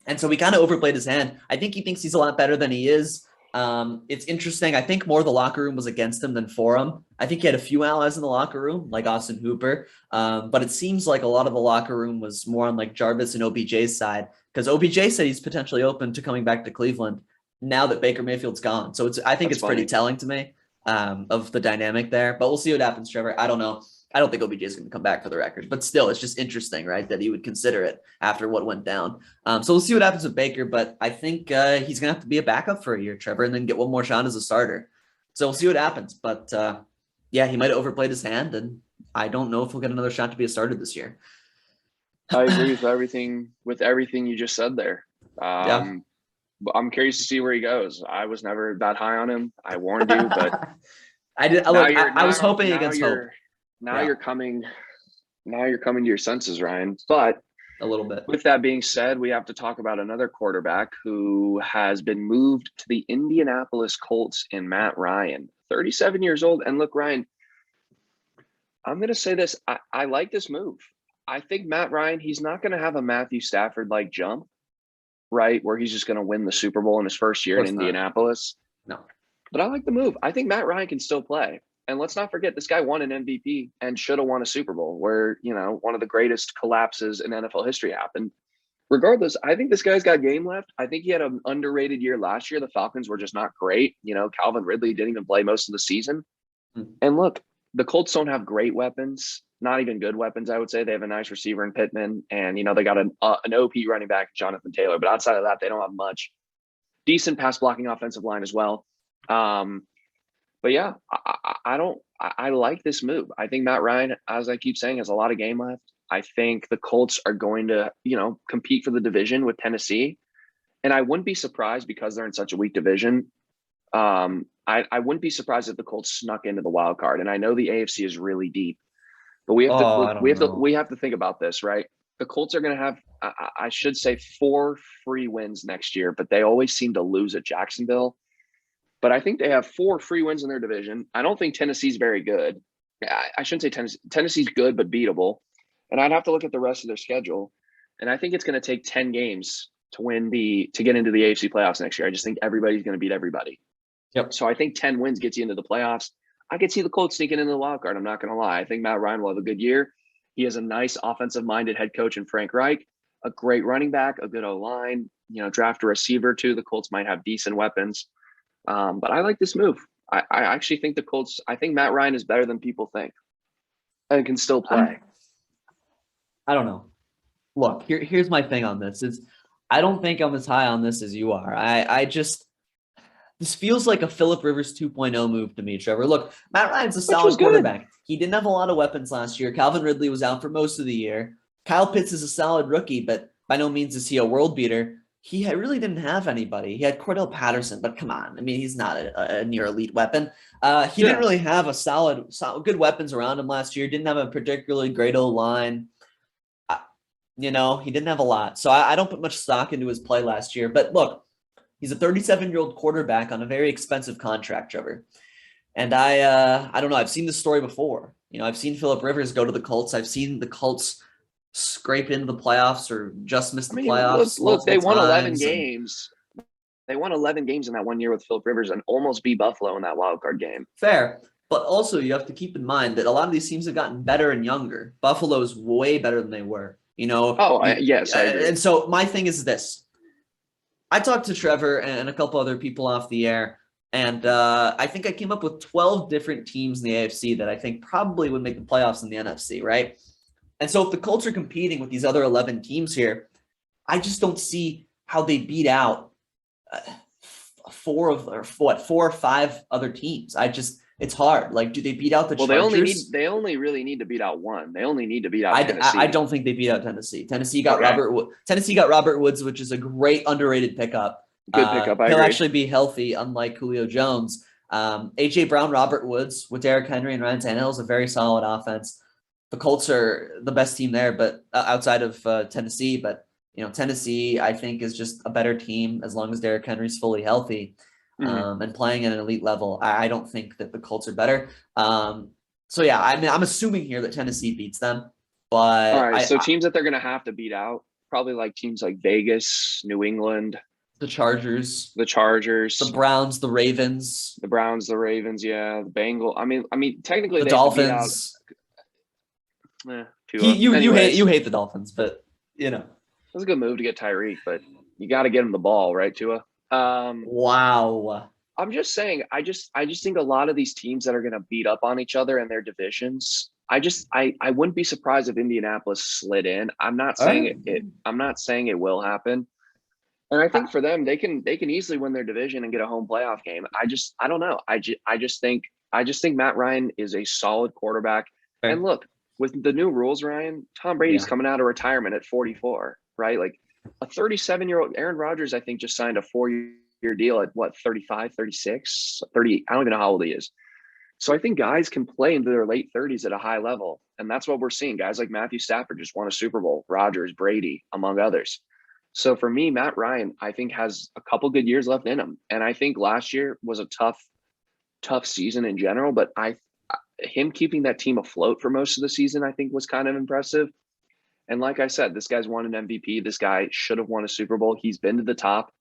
And so we kind of overplayed his hand. I think he thinks he's a lot better than he is. It's interesting. I think more the locker room was against him than for him. I think he had a few allies in the locker room, like Austin Hooper. But it seems like a lot of the locker room was more on like Jarvis and OBJ's side, because OBJ said he's potentially open to coming back to Cleveland now that Baker Mayfield's gone. So I think That's it's pretty funny. telling to me of the dynamic there. But we'll see what happens, Trevor. I don't know. I don't think OBJ is going to come back for the record, but still, it's just interesting, right, that he would consider it after what went down. So we'll see what happens with Baker, but I think he's going to have to be a backup for a year, Trevor, and then get one more shot as a starter. So we'll see what happens. But yeah, he might have overplayed his hand, and I don't know if he'll get another shot to be a starter this year. I agree with everything you just said there. Yeah. But I'm curious to see where he goes. I was never that high on him. I warned you, but I did. Look, I was hoping against hope. Now you're coming to your senses, Ryan. But a little bit. With that being said, we have to talk about another quarterback who has been moved to the Indianapolis Colts in Matt Ryan, 37 years old. And look, Ryan, I'm going to say this. I like this move. I think Matt Ryan, he's not going to have a Matthew Stafford-like jump, right, where he's just going to win the Super Bowl in his first year in Indianapolis. No. But I like the move. I think Matt Ryan can still play. And let's not forget, this guy won an MVP and should have won a Super Bowl where, one of the greatest collapses in NFL history happened. Regardless, I think this guy's got game left. I think he had an underrated year last year. The Falcons were just not great. Calvin Ridley didn't even play most of the season. And look, the Colts don't have great weapons, not even good weapons, I would say. They have a nice receiver in Pittman, and, they got an OP running back, Jonathan Taylor. But outside of that, they don't have much. Decent pass blocking offensive line as well. But yeah, I like this move. I think Matt Ryan, as I keep saying, has a lot of game left. I think the Colts are going to, compete for the division with Tennessee. And I wouldn't be surprised, because they're in such a weak division. I wouldn't be surprised if the Colts snuck into the wild card. And I know the AFC is really deep, but we have to think about this, right? The Colts are going to have, I should say, 4 free wins next year, but they always seem to lose at Jacksonville. But I think they have 4 free wins in their division. I don't think Tennessee's very good. I shouldn't say Tennessee. Tennessee's good, but beatable. And I'd have to look at the rest of their schedule. And I think it's going to take 10 games to get into the AFC playoffs next year. I just think everybody's going to beat everybody. Yep. So I think 10 wins gets you into the playoffs. I could see the Colts sneaking into the wild card. I'm not going to lie. I think Matt Ryan will have a good year. He has a nice offensive-minded head coach in Frank Reich, a great running back, a good O-line, draft a receiver too. The Colts might have decent weapons. But I like this move. I actually think I think Matt Ryan is better than people think and can still play. I don't know. Look, here's my thing on this is I don't think I'm as high on this as you are. This feels like a Phillip Rivers 2.0 move to me, Trevor. Look, Matt Ryan's a solid quarterback. He didn't have a lot of weapons last year. Calvin Ridley was out for most of the year. Kyle Pitts is a solid rookie, but by no means is he a world beater. He really didn't have anybody. He had Cordell Patterson, but come on. I mean, he's not a near elite weapon. He didn't really have a solid, good weapons around him last year. Didn't have a particularly great O-line. He didn't have a lot. So I don't put much stock into his play last year. But look, he's a 37-year-old quarterback on a very expensive contract, Trevor. And I don't know. I've seen this story before. I've seen Phillip Rivers go to the Colts. I've seen the Colts scrape into the playoffs or just miss the playoffs. Look, they won 11 games. They won 11 games in that one year with Phillip Rivers and almost beat Buffalo in that wild card game. Fair. But also you have to keep in mind that a lot of these teams have gotten better and younger. Buffalo's way better than they were, Yes, I agree. And so my thing is this. I talked to Trevor and a couple other people off the air, and I think I came up with 12 different teams in the AFC that I think probably would make the playoffs in the NFC, right? And so if the Colts are competing with these other 11 teams here, I just don't see how they beat out 4 or 5 other teams. It's hard. Like, do they beat out the Chargers? They only really need to beat out one. They only need to beat out Tennessee. I don't think they beat out Tennessee. Tennessee got Robert Woods, which is a great underrated pickup. Good pickup. He'll actually be healthy, unlike Julio Jones. A.J. Brown, Robert Woods with Derrick Henry and Ryan Tannehill is a very solid offense. The Colts are the best team there, but outside of Tennessee. But Tennessee, I think, is just a better team as long as Derrick Henry's fully healthy and playing at an elite level. I don't think that the Colts are better. So yeah, I mean, I'm assuming here that Tennessee beats them, All but right, so teams that they're going to have to beat out, probably like teams like Vegas, New England, the Chargers, the the Chargers, Browns, the Ravens, the Browns, the Ravens, yeah, the Bengals. I mean, technically the they have to beat out Dolphins. Tua. You Anyways, hate the Dolphins, but you know, that's a good move to get Tyreek, but you got to get him the ball, right, Tua? wow. I'm just saying, I just think a lot of these teams that are going to beat up on each other in their divisions. I wouldn't be surprised if Indianapolis slid in. I'm not All saying right. I'm not saying it will happen. And I think for them, they can easily win their division and get a home playoff game. I don't know. I just think Matt Ryan is a solid quarterback. And Fair. look, with the new rules, Ryan, Tom Brady's Yeah. coming out of retirement at 44, right? Like a 37-year-old Aaron Rodgers, I think, just signed a 4-year deal at what, 35, 36, 30. I don't even know how old he is. So I think guys can play into their late 30s at a high level. And that's what we're seeing. Guys like Matthew Stafford just won a Super Bowl, Rodgers, Brady, among others. So for me, Matt Ryan, I think has a couple good years left in him. And I think last year was a tough season in general, but him keeping that team afloat for most of the season, I think was kind of impressive. And like I said, this guy's won an MVP. This guy should have won a Super Bowl. He's been to the top.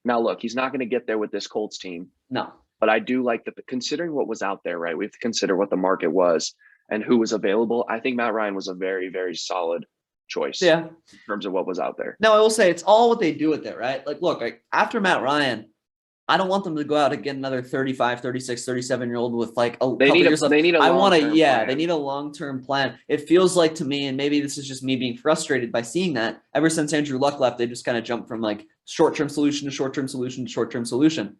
Now, look, he's not going to get there with this Colts team, No. but I do like considering what was out there, right? We have to consider what the market was and who was available. I think Matt Ryan was a very, very solid choice Yeah. in terms of what was out there. No, I will say it's all what they do with it, right? Like, look, like after Matt Ryan, I don't want them to go out and get another 35, 36, 37-year-old with like a couple years left. They need a I want to, long-term yeah, plan. they need a long-term plan. It feels like to me, and maybe this is just me being frustrated by seeing that, ever since Andrew Luck left, they just kind of jumped from like short-term solution to short-term solution to short-term solution.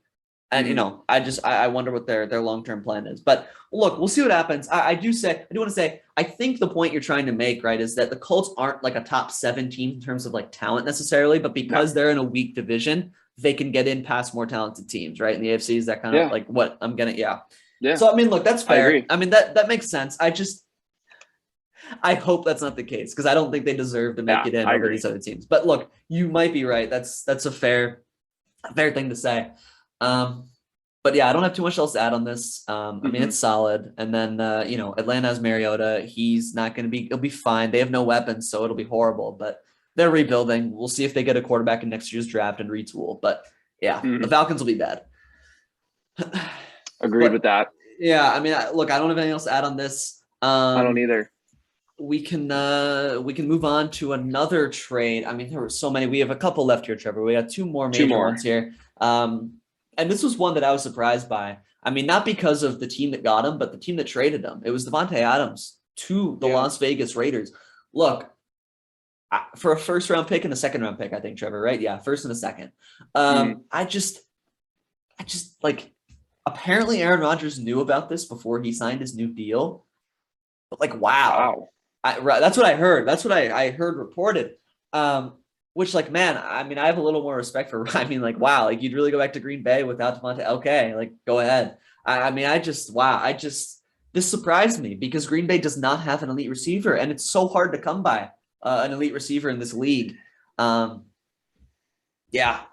And I wonder what their long-term plan is. But look, we'll see what happens. I do want to say, I think the point you're trying to make, right, is that the Colts aren't like a top 7 team in terms of like talent necessarily, but because they're in a weak division, they can get in past more talented teams, right? In the AFC, is that kind of like what I'm gonna, yeah. So I mean, look, that's fair. I mean, that makes sense. I hope that's not the case because I don't think they deserve to make it in over these other teams. But look, you might be right. That's a fair thing to say. But yeah, I don't have too much else to add on this. I mean, it's solid. And then, Atlanta has Mariota. He's not going to be, he'll be fine. They have no weapons, so it'll be horrible, but they're rebuilding. We'll see if they get a quarterback in next year's draft and retool. But yeah, the Falcons will be bad. Agreed with that. Yeah. I mean, look, I don't have anything else to add on this. I don't either. We can move on to another trade. I mean, there were so many. We have a couple left here, Trevor. We got two more major ones here. And this was one that I was surprised by. I mean, not because of the team that got him, but the team that traded him. It was Davante Adams to the Las Vegas Raiders. Look, for a first-round pick and a second-round pick, I think, Trevor, right? Yeah, first and a second. I just like, apparently Aaron Rodgers knew about this before he signed his new deal. But like, wow. That's what I heard. That's what I heard reported. Which, like, man, I mean, I have a little more respect for. I mean, like, wow, like you'd really go back to Green Bay without Davante? Okay, like, go ahead. This surprised me because Green Bay does not have an elite receiver, and it's so hard to come by an elite receiver in this league. Yeah,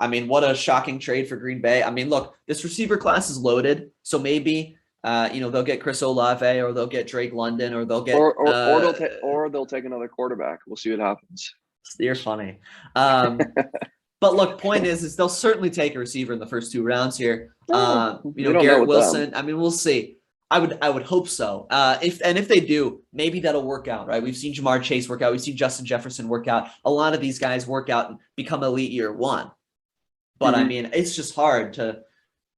I mean, what a shocking trade for Green Bay. I mean, look, this receiver class is loaded, so maybe they'll get Chris Olave, or they'll get Drake London, or they'll get or they'll take another quarterback. We'll see what happens. You're funny. But look, point is they'll certainly take a receiver in the first 2 rounds here. Garrett Wilson. I mean, we'll see. I would hope so. If they do, maybe that'll work out, right? We've seen Jamar Chase work out. We've seen Justin Jefferson work out. A lot of these guys work out and become elite year 1. But I mean, it's just hard to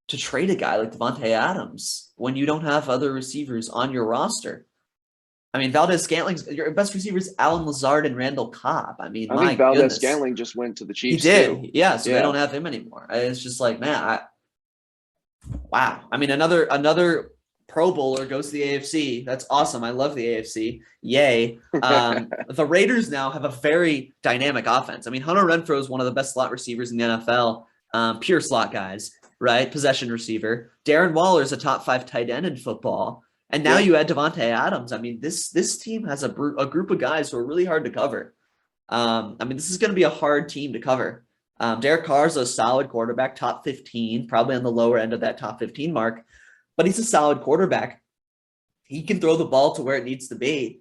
trade a guy like Davante Adams when you don't have other receivers on your roster. I mean, Valdez-Scantling's your best receivers, Alan Lazard and Randall Cobb. I mean, I think Valdez-Scantling just went to the Chiefs. He did, too. Yeah. So they don't have him anymore. It's just like, man, wow. I mean, another Pro Bowler goes to the AFC. That's awesome. I love the AFC. Yay. The Raiders now have a very dynamic offense. I mean, Hunter Renfrow is one of the best slot receivers in the NFL. Pure slot guys, right? Possession receiver. Darren Waller is a top 5 tight end in football. And now you add Davante Adams. I mean, this team has a group of guys who are really hard to cover. I mean, this is going to be a hard team to cover. Derek Carr is a solid quarterback, top 15, probably on the lower end of that top 15 mark, but he's a solid quarterback. he can throw the ball to where it needs to be,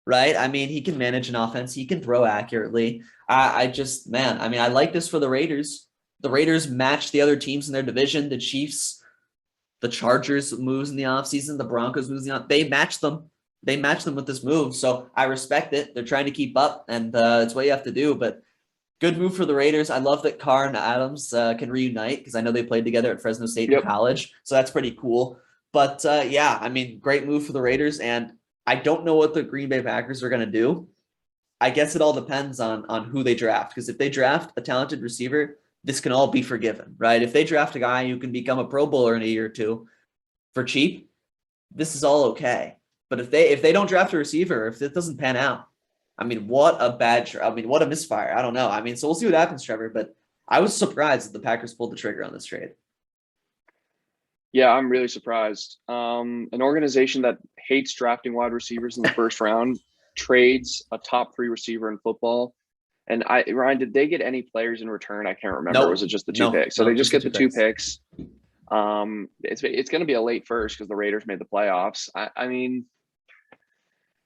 right? I mean, he can manage an offense. He can throw accurately. I like this for the Raiders. The Raiders match the other teams in their division, the Chiefs, the Chargers moves in the offseason, the Broncos moves in the they match them. They match them with this move. So I respect it. They're trying to keep up, and it's what you have to do. But good move for the Raiders. I love that Carr and Adams can reunite because I know they played together at Fresno State in college. So that's pretty cool. But great move for the Raiders. And I don't know what the Green Bay Packers are going to do. I guess it all depends on who they draft. Because if they draft a talented receiver, this can all be forgiven, right? If they draft a guy who can become a Pro Bowler in a year or two for cheap, this is all okay. But if they don't draft a receiver, if it doesn't pan out, what a misfire. I don't know. So we'll see what happens, Trevor. But I was surprised that the Packers pulled the trigger on this trade. Yeah, I'm really surprised. An organization that hates drafting wide receivers in the first round trades a top 3 receiver in football. And Ryan, did they get any players in return? I can't remember. Nope. Or was it just the 2 picks? So they just get the 2 picks. It's going to be a late first because the Raiders made the playoffs.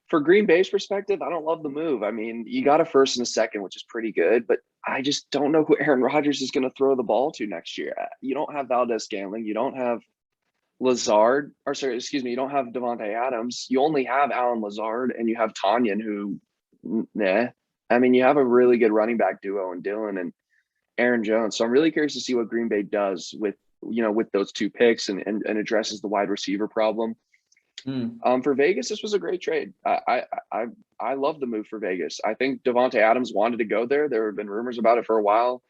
For Green Bay's perspective, I don't love the move. You got a first and a second, which is pretty good, but I just don't know who Aaron Rodgers is going to throw the ball to next year. You don't have Valdez-Scantling. You don't have you don't have Davante Adams. You only have Alan Lazard, and you have Tanyan, who, you have a really good running back duo in Dylan and Aaron Jones. So I'm really curious to see what Green Bay does with those 2 picks and addresses the wide receiver problem. For Vegas, this was a great trade. I love the move for Vegas. I think Davante Adams wanted to go there. There have been rumors about it for a while.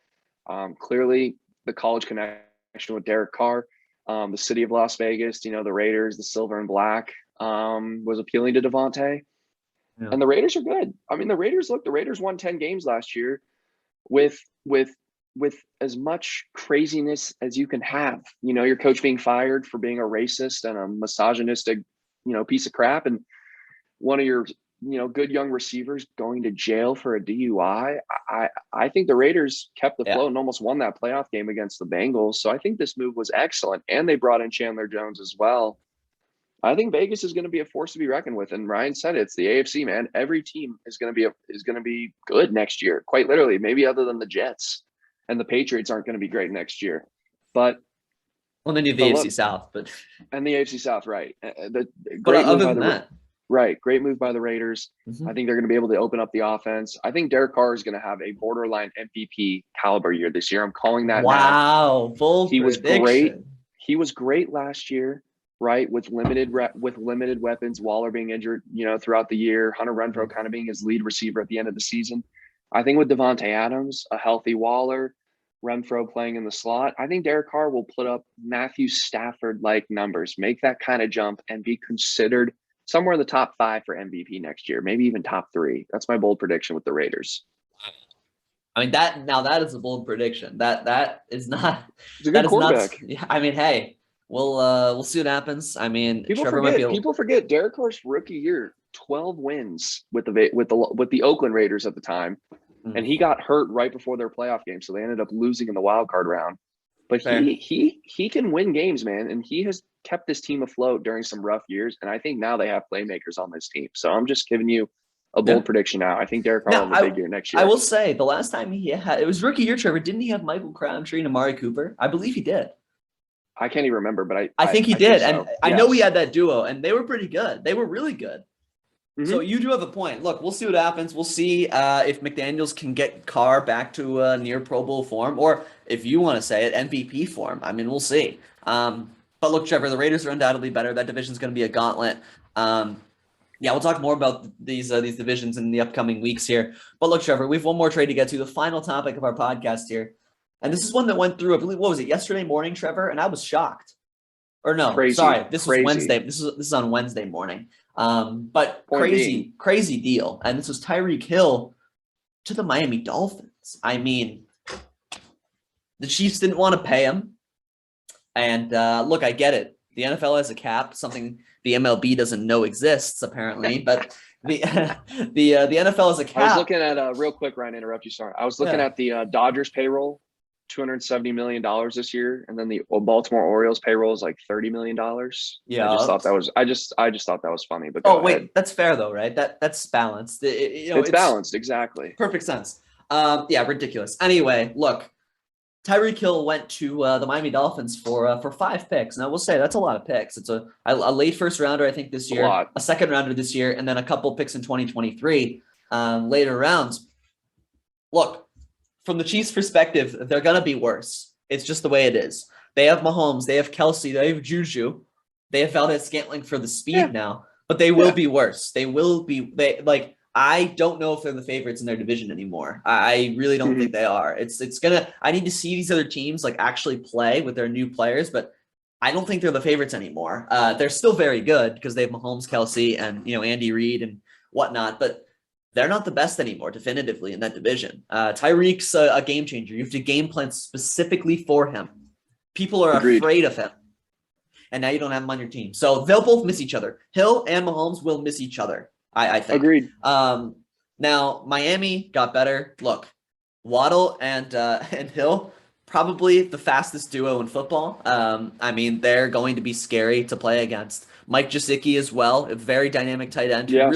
Clearly, the college connection with Derek Carr, the city of Las Vegas, the Raiders, the silver and black, was appealing to Davante. Yeah. And the Raiders are good. The Raiders won 10 games last year with as much craziness as you can have. Your coach being fired for being a racist and a misogynistic, piece of crap, and one of your, good young receivers going to jail for a DUI. I think the Raiders kept the flow and almost won that playoff game against the Bengals. So I think this move was excellent, and they brought in Chandler Jones as well. I think Vegas is going to be a force to be reckoned with. And Ryan said it's the AFC, man. Every team is going to be good next year, quite literally, maybe other than the Jets. And the Patriots aren't going to be great next year. But then you have the AFC South, and the AFC South, right? Great move by the Raiders. Mm-hmm. I think they're going to be able to open up the offense. I think Derek Carr is going to have a borderline MVP caliber year this year. I'm calling that. Wow, bold prediction. He was great last year, right? With limited weapons, Waller being injured, throughout the year, Hunter Renfrow kind of being his lead receiver at the end of the season. I think with Davante Adams, a healthy Waller, Renfrow playing in the slot, I think Derek Carr will put up Matthew Stafford-like numbers, make that kind of jump, and be considered somewhere in the top 5 for MVP next year, maybe even top 3. That's my bold prediction with the Raiders. That is a bold prediction. That is not. It's a good quarterback. Hey, we'll see what happens. People forget Derek Carr's rookie year, 12 wins with the Oakland Raiders at the time. And he got hurt right before their playoff game, so they ended up losing in the wild card round. But he can win games, man, and he has kept this team afloat during some rough years. And I think now they have playmakers on this team. So I'm just giving you a bold prediction now. I think Derek Carr will have a big year next year. I will say the last time it was rookie year, Trevor. Didn't he have Michael Crabtree and Amari Cooper? I believe he did. I can't even remember, but I think he did. And I know we had that duo, and they were pretty good. They were really good. Mm-hmm. So you do have a point. Look, we'll see what happens. We'll see if McDaniels can get Carr back to near Pro Bowl form, or if you want to say it, MVP form. We'll see. But look, Trevor, the Raiders are undoubtedly better. That division's going to be a gauntlet. We'll talk more about these divisions in the upcoming weeks here. But look, Trevor, we have one more trade to get to, the final topic of our podcast here. And this is one that went through, I believe, what was it, yesterday morning, Trevor? And I was shocked. Or no, sorry, this was Wednesday. This is on Wednesday morning. But crazy deal. And this was Tyreek Hill to the Miami Dolphins. The Chiefs didn't want to pay him. And look, I get it. The NFL has a cap, something the MLB doesn't know exists, apparently. But the NFL has a cap. I was looking at real quick, Ryan, interrupt you. Sorry. I was looking at the Dodgers payroll $270 million this year, and then the Baltimore Orioles payroll is like $30 million. Yeah. I just thought that was funny. But go Oh ahead. wait, that's fair though, right? That's balanced. It's It's balanced, exactly. perfect sense. Yeah, ridiculous. Anyway, look, Tyreek Hill went to the Miami Dolphins for 5 picks. Now we'll say that's a lot of picks. It's a late first rounder, I think, this A year, lot. a second rounder this year, and then a couple picks in 2023, later rounds. Look, from the Chiefs' perspective, they're gonna be worse. It's just the way it is. They have Mahomes, they have Kelsey, they have Juju, they have Valdez-Scantling for the speed now, but they will be worse. They will be. I don't know if they're the favorites in their division anymore. I really don't think they are. It's gonna. I need to see these other teams like actually play with their new players, but I don't think they're the favorites anymore. They're still very good because they have Mahomes, Kelsey, and Andy Reid and whatnot, but they're not the best anymore, definitively, in that division. Tyreek's a game changer. You have to game plan specifically for him. People are Agreed. afraid of him, and now you don't have him on your team. So they'll both miss each other. Hill and Mahomes will miss each other, I think. Agreed. Now Miami got better. Look, Waddle and Hill, probably the fastest duo in football. I mean, they're going to be scary to play against. Mike Gesicki as well, a very dynamic tight end who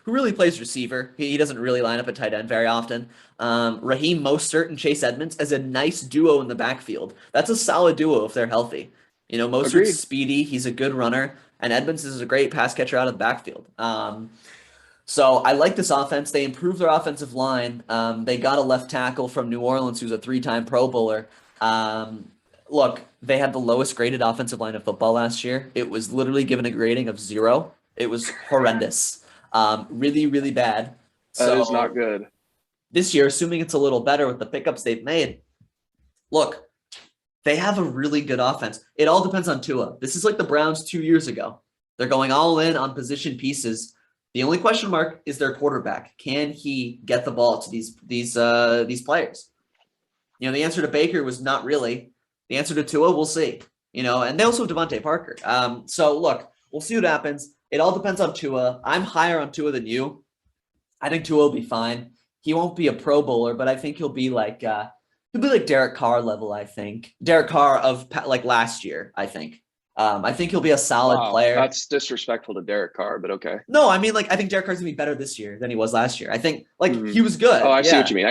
really plays receiver. He doesn't really line up at tight end very often. Raheem Mostert and Chase Edmonds as a nice duo in the backfield. That's a solid duo if they're healthy. Mostert's speedy. He's a good runner. And Edmonds is a great pass catcher out of the backfield. So I like this offense. They improved their offensive line. They got a left tackle from New Orleans who's a 3-time Pro Bowler. Look, they had the lowest graded offensive line of football last year. It was literally given a grading of 0. It was horrendous. Really, really bad. That is not good. This year, assuming it's a little better with the pickups they've made, look, they have a really good offense. It all depends on Tua. This is like the Browns 2 years ago. They're going all in on position pieces. The only question mark is their quarterback. Can he get the ball to these players? The answer to Baker was not really. The answer to Tua, we'll see. And they also have Davante Parker. So look, we'll see what happens. It all depends on Tua. I'm higher on Tua than you. I think Tua will be fine. He won't be a Pro Bowler, but I think he'll be like Derek Carr level. I think Derek Carr of like last year. I think he'll be a solid player. That's disrespectful to Derek Carr, but okay. No, I mean, I think Derek Carr's gonna be better this year than he was last year. I think he was good. Oh, I see what you mean.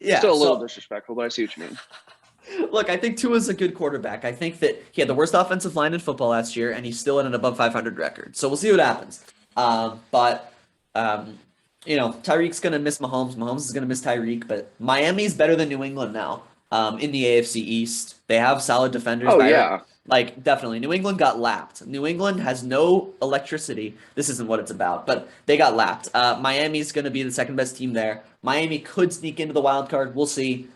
Yeah, still a little disrespectful, but I see what you mean. Look, I think Tua's a good quarterback. I think that he had the worst offensive line in football last year, and he's still at an above 500 record. So we'll see what happens. Tyreek's going to miss Mahomes. Mahomes is going to miss Tyreek. But Miami's better than New England now in the AFC East. They have solid defenders. Oh, yeah. Definitely. New England got lapped. New England has no electricity. This isn't what it's about, but they got lapped. Miami's going to be the second best team there. Miami could sneak into the wild card. We'll see.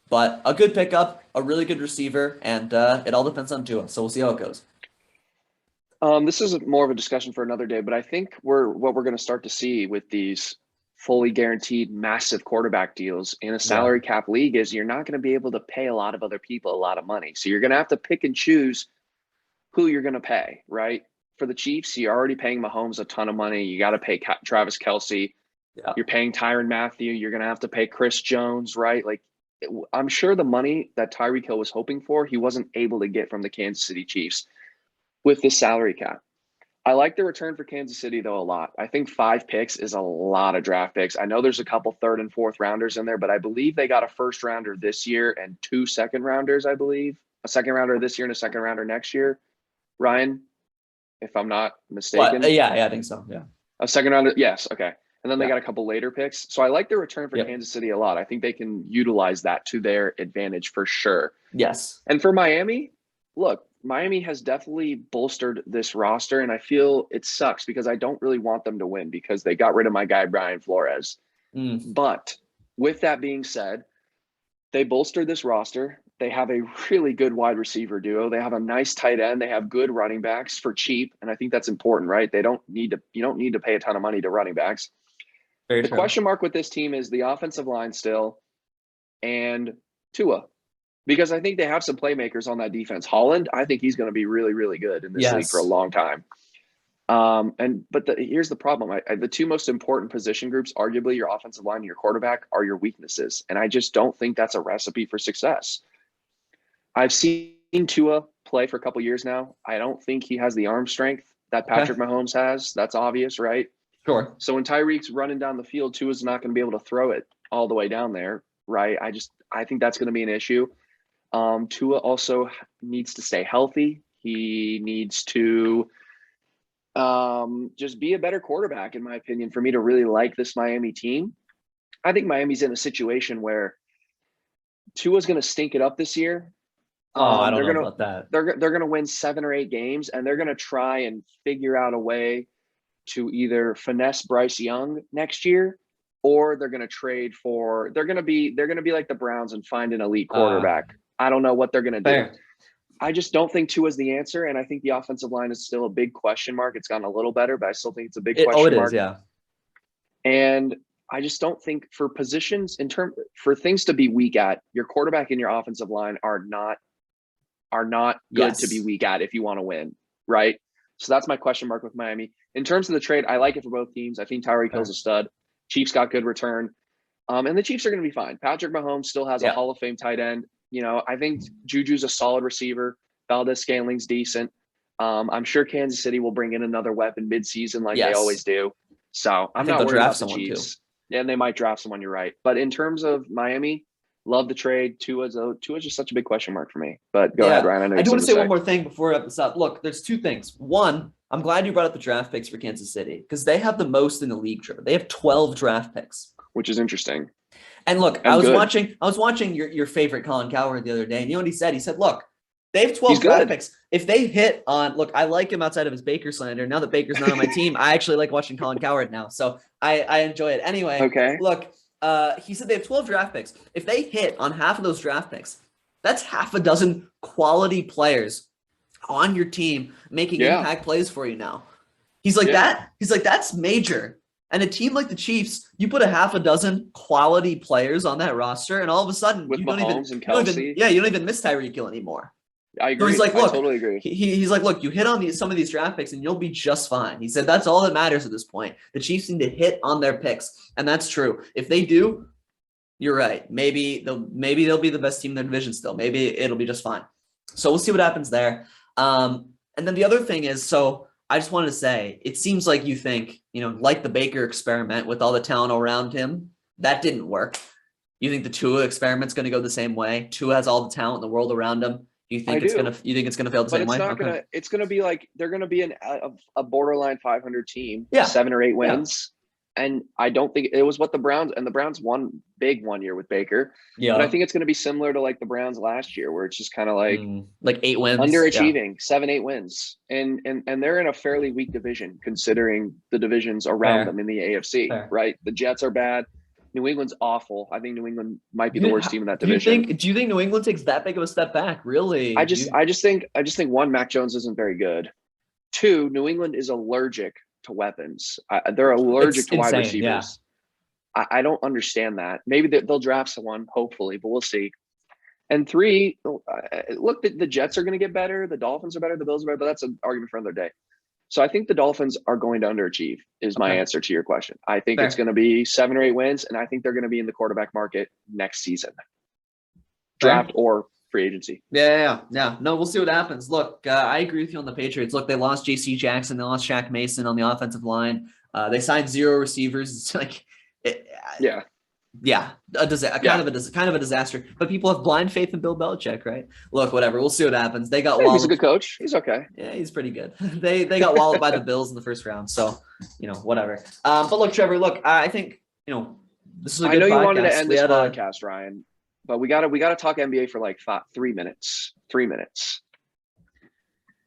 But a good pickup, a really good receiver, and it all depends on Tua. So we'll see how it goes. This is more of a discussion for another day, but I think what we're going to start to see with these fully guaranteed massive quarterback deals in a salary cap league is you're not going to be able to pay a lot of other people a lot of money. So you're going to have to pick and choose who you're going to pay, right? For the Chiefs, you're already paying Mahomes a ton of money. You got to pay Travis Kelce. Yeah. You're paying Tyrann Mathieu. You're going to have to pay Chris Jones, right? I'm sure the money that Tyreek Hill was hoping for, he wasn't able to get from the Kansas City Chiefs with this salary cap. I like the return for Kansas City, though, a lot. I think 5 picks is a lot of draft picks. I know there's a couple 3rd and 4th rounders in there, but I believe they got a 1st rounder this year and 2 2nd rounders, I believe. A 2nd rounder this year and a 2nd rounder next year. Ryan, if I'm not mistaken. Yeah, I think so. Yeah. A 2nd rounder. Yes. Okay. And then they got a couple later picks. So I like the return for Kansas City a lot. I think they can utilize that to their advantage for sure. Yes. And for Miami, look, Miami has definitely bolstered this roster, and I feel it sucks because I don't really want them to win because they got rid of my guy, Brian Flores. But with that being said, they bolstered this roster. They have a really good wide receiver duo. They have a nice tight end. They have good running backs for cheap, and I think that's important, right? You don't need to pay a ton of money to running backs. The question mark with this team is the offensive line still and Tua, because I think they have some playmakers on that defense. Holland, I think he's going to be really, really good in this league for a long time. Here's the problem. The two most important position groups, arguably your offensive line and your quarterback, are your weaknesses. And I just don't think that's a recipe for success. I've seen Tua play for a couple years now. I don't think he has the arm strength that Patrick Mahomes has. That's obvious, right? Sure. So when Tyreek's running down the field, Tua's not going to be able to throw it all the way down there, right? I think that's going to be an issue. Tua also needs to stay healthy. He needs to just be a better quarterback, in my opinion, for me to really like this Miami team. I think Miami's in a situation where Tua's going to stink it up this year. I don't know about that. They're going to win 7 or 8 games, and they're going to try and figure out a way to either finesse Bryce Young next year, or they're going to trade for. They're going to be like the Browns and find an elite quarterback. I don't know what they're going to do. I just don't think Tua's the answer, and I think the offensive line is still a big question mark. It's gotten a little better, but I still think it's a big question mark. Yeah. And I just don't think for positions for things to be weak at, your quarterback and your offensive line are not good to be weak at if you want to win, right? So that's my question mark with Miami. In terms of the trade, I like it for both teams. I think Tyreek Hill's a stud. Chiefs got good return. And the Chiefs are going to be fine. Patrick Mahomes still has a Hall of Fame tight end. I think Juju's a solid receiver. Valdez-Scantling's decent. I'm sure Kansas City will bring in another weapon midseason like they always do. So I'm not worried about the Chiefs. Yeah, and they might draft someone, you're right. But in terms of Miami, love the trade. Tua's just such a big question mark for me. But go ahead, Ryan. I do want to say one more thing before we wrap this up. Look, there's 2 things. One, I'm glad you brought up the draft picks for Kansas City because they have the most in the league, Trevor. They have 12 draft picks. Which is interesting. And look, I was watching your favorite Colin Cowherd the other day, and you know what he said? He said, look, they have 12 draft picks. If they hit on, look, I like him outside of his Baker slander. Now that Baker's not on my team, I actually like watching Colin Cowherd now. So I enjoy it. Anyway, look, he said they have 12 draft picks. If they hit on half of those draft picks, that's half a dozen quality players on your team making impact plays for you now. He's like that. He's like, that's major. And a team like the Chiefs, you put a half a dozen quality players on that roster, and all of a sudden with Mahomes and Kelsey. You don't even miss Tyreek Hill anymore. I agree. So he's like, look, I totally agree. He's like, look, you hit on some of these draft picks and you'll be just fine. He said that's all that matters at this point. The Chiefs need to hit on their picks, and that's true. If they do, you're right. Maybe they'll be the best team in their division still. Maybe it'll be just fine. So we'll see what happens there. And then the other thing is, so I just wanted to say, it seems like you think, like the Baker experiment with all the talent around him, that didn't work. You think the Tua experiment's going to go the same way? Tua has all the talent in the world around him. You think it's gonna fail the same way? It's gonna be like they're gonna be a borderline 500 team, 7 or 8 wins. And I don't think it was what the Browns won big one year with Baker. Yeah. But I think it's going to be similar to like the Browns last year, where it's just kind of like 8 wins, underachieving, 7-8 wins. And they're in a fairly weak division considering the divisions around them in the AFC, right? The Jets are bad. New England's awful. I think New England might be the worst team in that division. Do you think New England takes that big of a step back? Really? I just think one, Mac Jones isn't very good. 2, New England is allergic to weapons. They're allergic to wide receivers. Yeah. I don't understand that. Maybe they'll draft someone, hopefully, but we'll see. And 3, look, the Jets are going to get better. The Dolphins are better. The Bills are better, but that's an argument for another day. So I think the Dolphins are going to underachieve is my answer to your question. I think it's going to be 7 or 8 wins, and I think they're going to be in the quarterback market next season. Draft or free agency. Yeah. No, we'll see what happens. Look, I agree with you on the Patriots. Look, they lost J.C. Jackson. They lost Shaq Mason on the offensive line. They signed 0 receivers. It's like kind of a disaster. But people have blind faith in Bill Belichick, right? Look, whatever. We'll see what happens. They got walloped. He's a good coach. He's okay. Yeah, he's pretty good. They got walloped by the Bills in the first round. So, whatever. But look, Trevor, I think, this is a good podcast. I know you wanted to end this podcast, Ryan, but we gotta talk NBA for like 3 minutes. 3 minutes.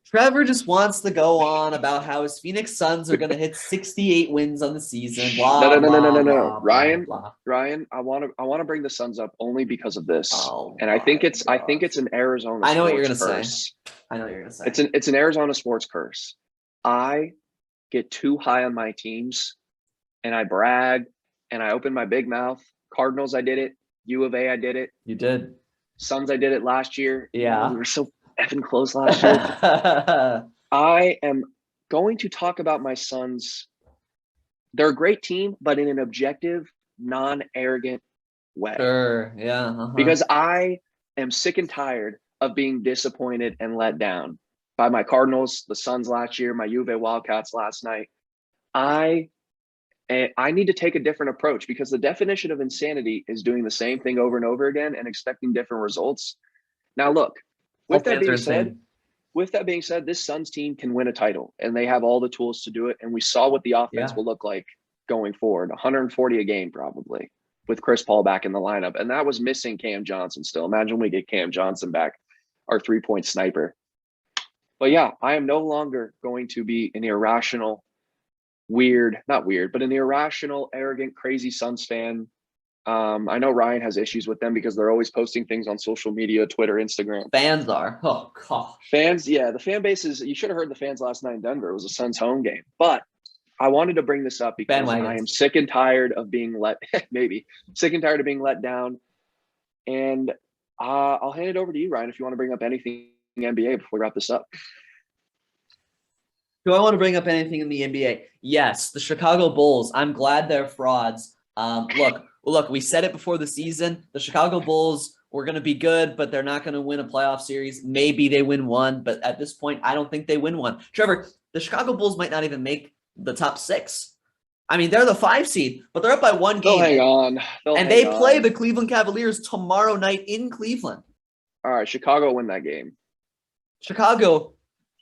Trevor just wants to go on about how his Phoenix Suns are going to hit 68 wins on the season. No. Ryan, I want to bring the Suns up only because of this, and I think it's an Arizona. I know what you're going to say. It's an Arizona sports curse. I get too high on my teams, and I brag, and I open my big mouth. Cardinals, I did it. U of A, I did it. You did. Suns, I did it last year. Yeah, we were so effing close last year. I am going to talk about my Suns. They're a great team, but in an objective, non-arrogant way. Sure. Yeah. Because I am sick and tired of being disappointed and let down by my Cardinals, the Suns last year, my Juve Wildcats last night. I need to take a different approach because the definition of insanity is doing the same thing over and over again and expecting different results. Now, look, with that being said, this Suns team can win a title and they have all the tools to do it. And we saw what the offense will look like going forward, 140 a game probably with Chris Paul back in the lineup. And that was missing Cam Johnson still. Imagine we get Cam Johnson back, our 3-point sniper. But yeah, I am no longer going to be an irrational, an irrational, arrogant, crazy Suns fan. I know Ryan has issues with them because they're always posting things on social media, Twitter, Instagram. Fans are. Oh, gosh. Fans, yeah. The fan base is – you should have heard the fans last night in Denver. It was a Suns home game. But I wanted to bring this up because I am sick and tired of being sick and tired of being let down. And I'll hand it over to you, Ryan, if you want to bring up anything in the NBA before we wrap this up. Do I want to bring up anything in the NBA? Yes, the Chicago Bulls. I'm glad they're frauds. Look, we said it before the season. The Chicago Bulls were going to be good, but they're not going to win a playoff series. Maybe they win one, but at this point, I don't think they win one. Trevor, the Chicago Bulls might not even make the top 6. I mean, they're the 5 seed, but they're up by 1 game. They'll hang on. They play the Cleveland Cavaliers tomorrow night in Cleveland. All right, Chicago win that game. Chicago,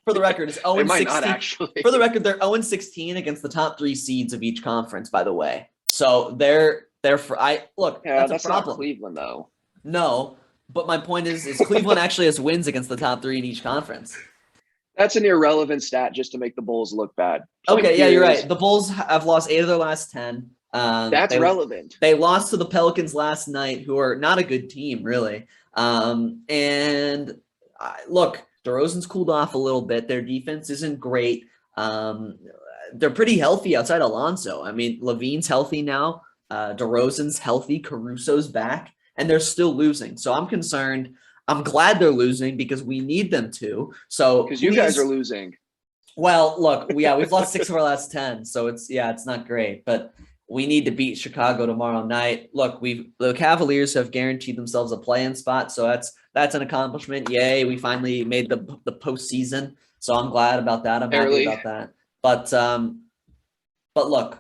for the record, is 0-16. Might not actually. For the record, they're 0-16 against the top 3 seeds of each conference, by the way. So that's a problem. Not Cleveland, though. No, but my point is Cleveland actually has wins against the top 3 in each conference. That's an irrelevant stat just to make the Bulls look bad. Okay, yeah, you're right. The Bulls have lost 8 of their last 10. That's relevant. They lost to the Pelicans last night, who are not a good team, really. Look, DeRozan's cooled off a little bit. Their defense isn't great. They're pretty healthy outside Alonso. I mean, Levine's healthy now. DeRozan's healthy. Caruso's back. And they're still losing. So I'm concerned. I'm glad they're losing because we need them to. So because you guys are losing. Well, look, we've lost 6 of our last 10. So it's not great. But we need to beat Chicago tomorrow night. Look, the Cavaliers have guaranteed themselves a play-in spot. So that's an accomplishment. Yay, we finally made the postseason. So I'm glad about that. I'm happy about that. But look,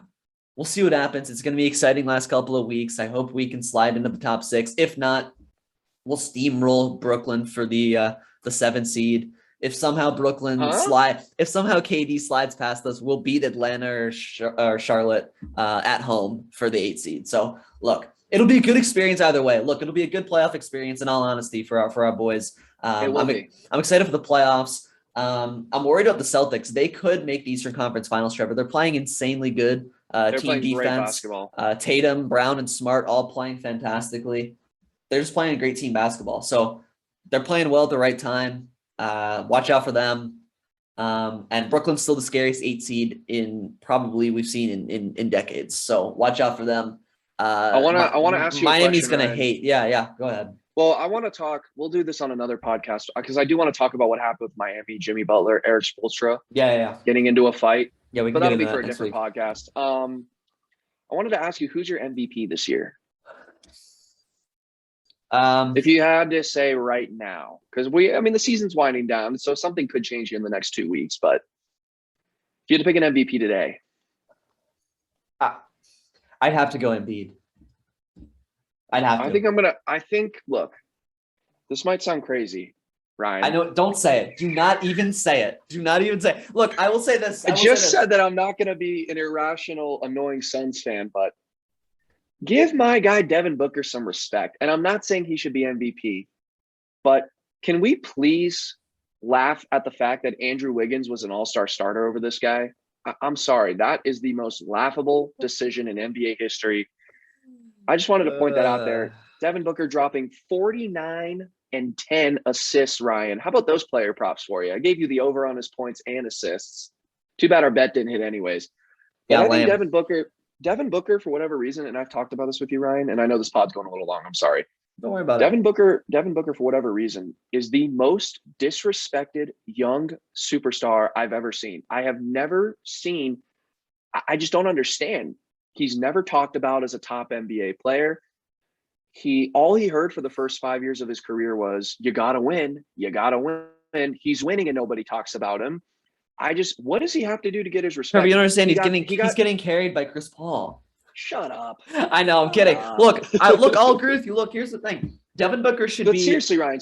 we'll see what happens. It's going to be exciting last couple of weeks. I hope we can slide into the top 6. If not, we'll steamroll Brooklyn for the 7 seed. If somehow if somehow KD slides past us, we'll beat Atlanta or Charlotte at home for the 8 seed. So look, it'll be a good experience either way. Look, it'll be a good playoff experience in all honesty for our boys. I'm excited for the playoffs. I'm worried about the Celtics. They could make the Eastern Conference Finals, Trevor. They're playing insanely good team defense. Great basketball. Tatum, Brown, and Smart all playing fantastically. They're just playing a great team basketball. So they're playing well at the right time. Watch out for them. And Brooklyn's still the scariest 8 seed we've seen in decades. So watch out for them. I want to ask you. Miami's going to hate. Yeah. Go ahead. Well, I want to talk. We'll do this on another podcast because I do want to talk about what happened with Miami, Jimmy Butler, Eric Spoelstra. Yeah. Getting into a fight. Yeah, but that'll be for a different podcast. I wanted to ask you, who's your MVP this year? If you had to say right now, because the season's winding down, so something could change in the next 2 weeks. But if you had to pick an MVP today, I'd have to go Embiid. Look, this might sound crazy, Ryan. I know. Don't say it. Do not even say it. Look, I will say this. I just said that I'm not going to be an irrational, annoying Suns fan, but give my guy Devin Booker some respect. And I'm not saying he should be MVP, but can we please laugh at the fact that Andrew Wiggins was an all-star starter over this guy? I'm sorry. That is the most laughable decision in NBA history. I just wanted to point that out there. Devin Booker dropping 49 and 10 assists, Ryan. How about those player props for you? I gave you the over on his points and assists. Too bad our bet didn't hit anyways. But I think Devin Booker, for whatever reason, and I've talked about this with you, Ryan, and I know this pod's going a little long. I'm sorry. Don't worry about Devin Booker, for whatever reason, is the most disrespected young superstar I've ever seen. I have never seen, I just don't understand. He's never talked about as a top NBA player. All he heard for the first 5 years of his career was, you gotta win, you gotta win. He's winning and nobody talks about him. What does he have to do to get his respect? Trevor, you don't understand. He's getting carried by Chris Paul. Shut up. I know, I'm kidding. Look, I'll agree with you. Look, here's the thing. Devin Booker should be. Seriously, Ryan,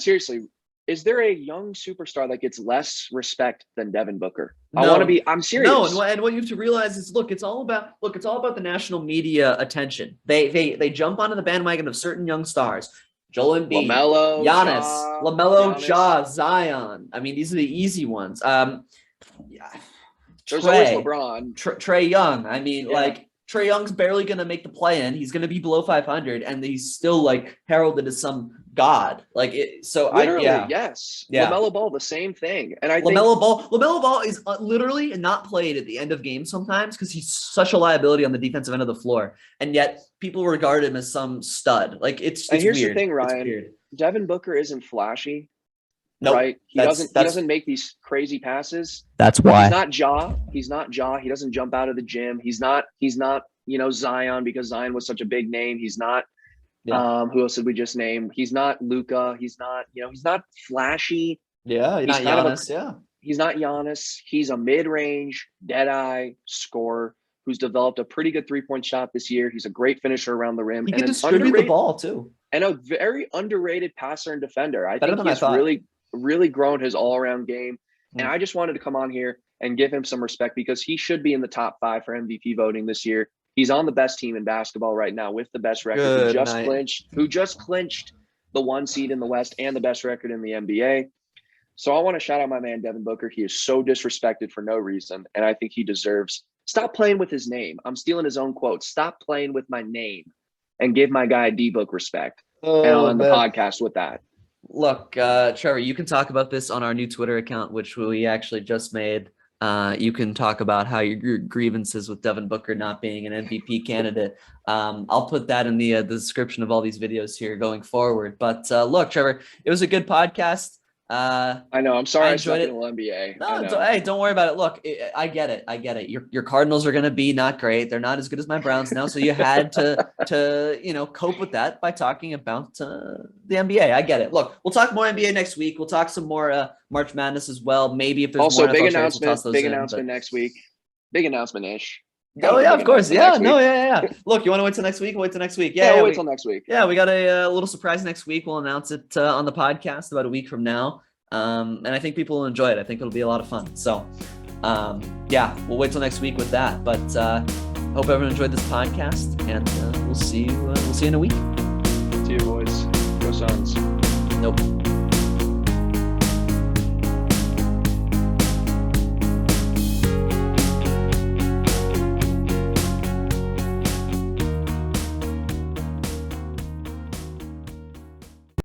is there a young superstar that gets less respect than Devin Booker? No. I'm serious. No, and what you have to realize is, it's all about the national media attention. They jump onto the bandwagon of certain young stars. Joel Embiid, LaMelo, Giannis, LaMelo, Ja, Zion. I mean, these are the easy ones. There's always LeBron. Trae Young. I mean, Trae Young's barely going to make the play-in. He's going to be below 500, and he's still heralded as some god. Yes. Yeah. LaMelo Ball, the same thing. And I think LaMelo Ball is literally not played at the end of games sometimes because he's such a liability on the defensive end of the floor, and yet people regard him as some stud. It's and here's weird. The thing, Ryan. Devin Booker isn't flashy. Nope. Right? He doesn't make these crazy passes. That's why. He's not Ja. He doesn't jump out of the gym. He's not, Zion, because Zion was such a big name. He's not who else did we just name? He's not Luka. He's not, he's not flashy. Yeah, he's not Giannis. He's not Giannis. He's a mid-range, dead-eye scorer who's developed a pretty good three-point shot this year. He's a great finisher around the rim. He can distribute the ball too. And a very underrated passer and defender. I Better think than he's really grown his all-around game. And I just wanted to come on here and give him some respect because he should be in the top 5 for MVP voting this year. He's on the best team in basketball right now with the best record. Who just clinched the 1 seed in the West and the best record in the NBA. So I want to shout out my man, Devin Booker. He is so disrespected for no reason. And I think he deserves – stop playing with his name. I'm stealing his own quote. Stop playing with my name and give my guy D-Book respect. And I'll end the podcast with that. Look, Trevor, you can talk about this on our new Twitter account, which we actually just made. You can talk about how your grievances with Devin Booker not being an MVP candidate. I'll put that in the description of all these videos here going forward. But look, Trevor, it was a good podcast. I know. I'm sorry I enjoyed it. NBA. No, hey, don't worry about it. Look, I get it. Your Cardinals are going to be not great. They're not as good as my Browns now. So you had to cope with that by talking about the NBA. I get it. Look, we'll talk more NBA next week. We'll talk some more March Madness as well. Maybe if there's also more big announcement. Big announcement next week. Big announcement-ish. Oh yeah, of course. Yeah, no, yeah. Look, you want to wait till next week? Wait till next week. Yeah, we'll wait till next week. Yeah, we got a little surprise next week. We'll announce it on the podcast about a week from now. And I think people will enjoy it. I think it'll be a lot of fun. So, we'll wait till next week with that. But hope everyone enjoyed this podcast, and we'll see you in a week. See you, boys. Go Suns. Nope.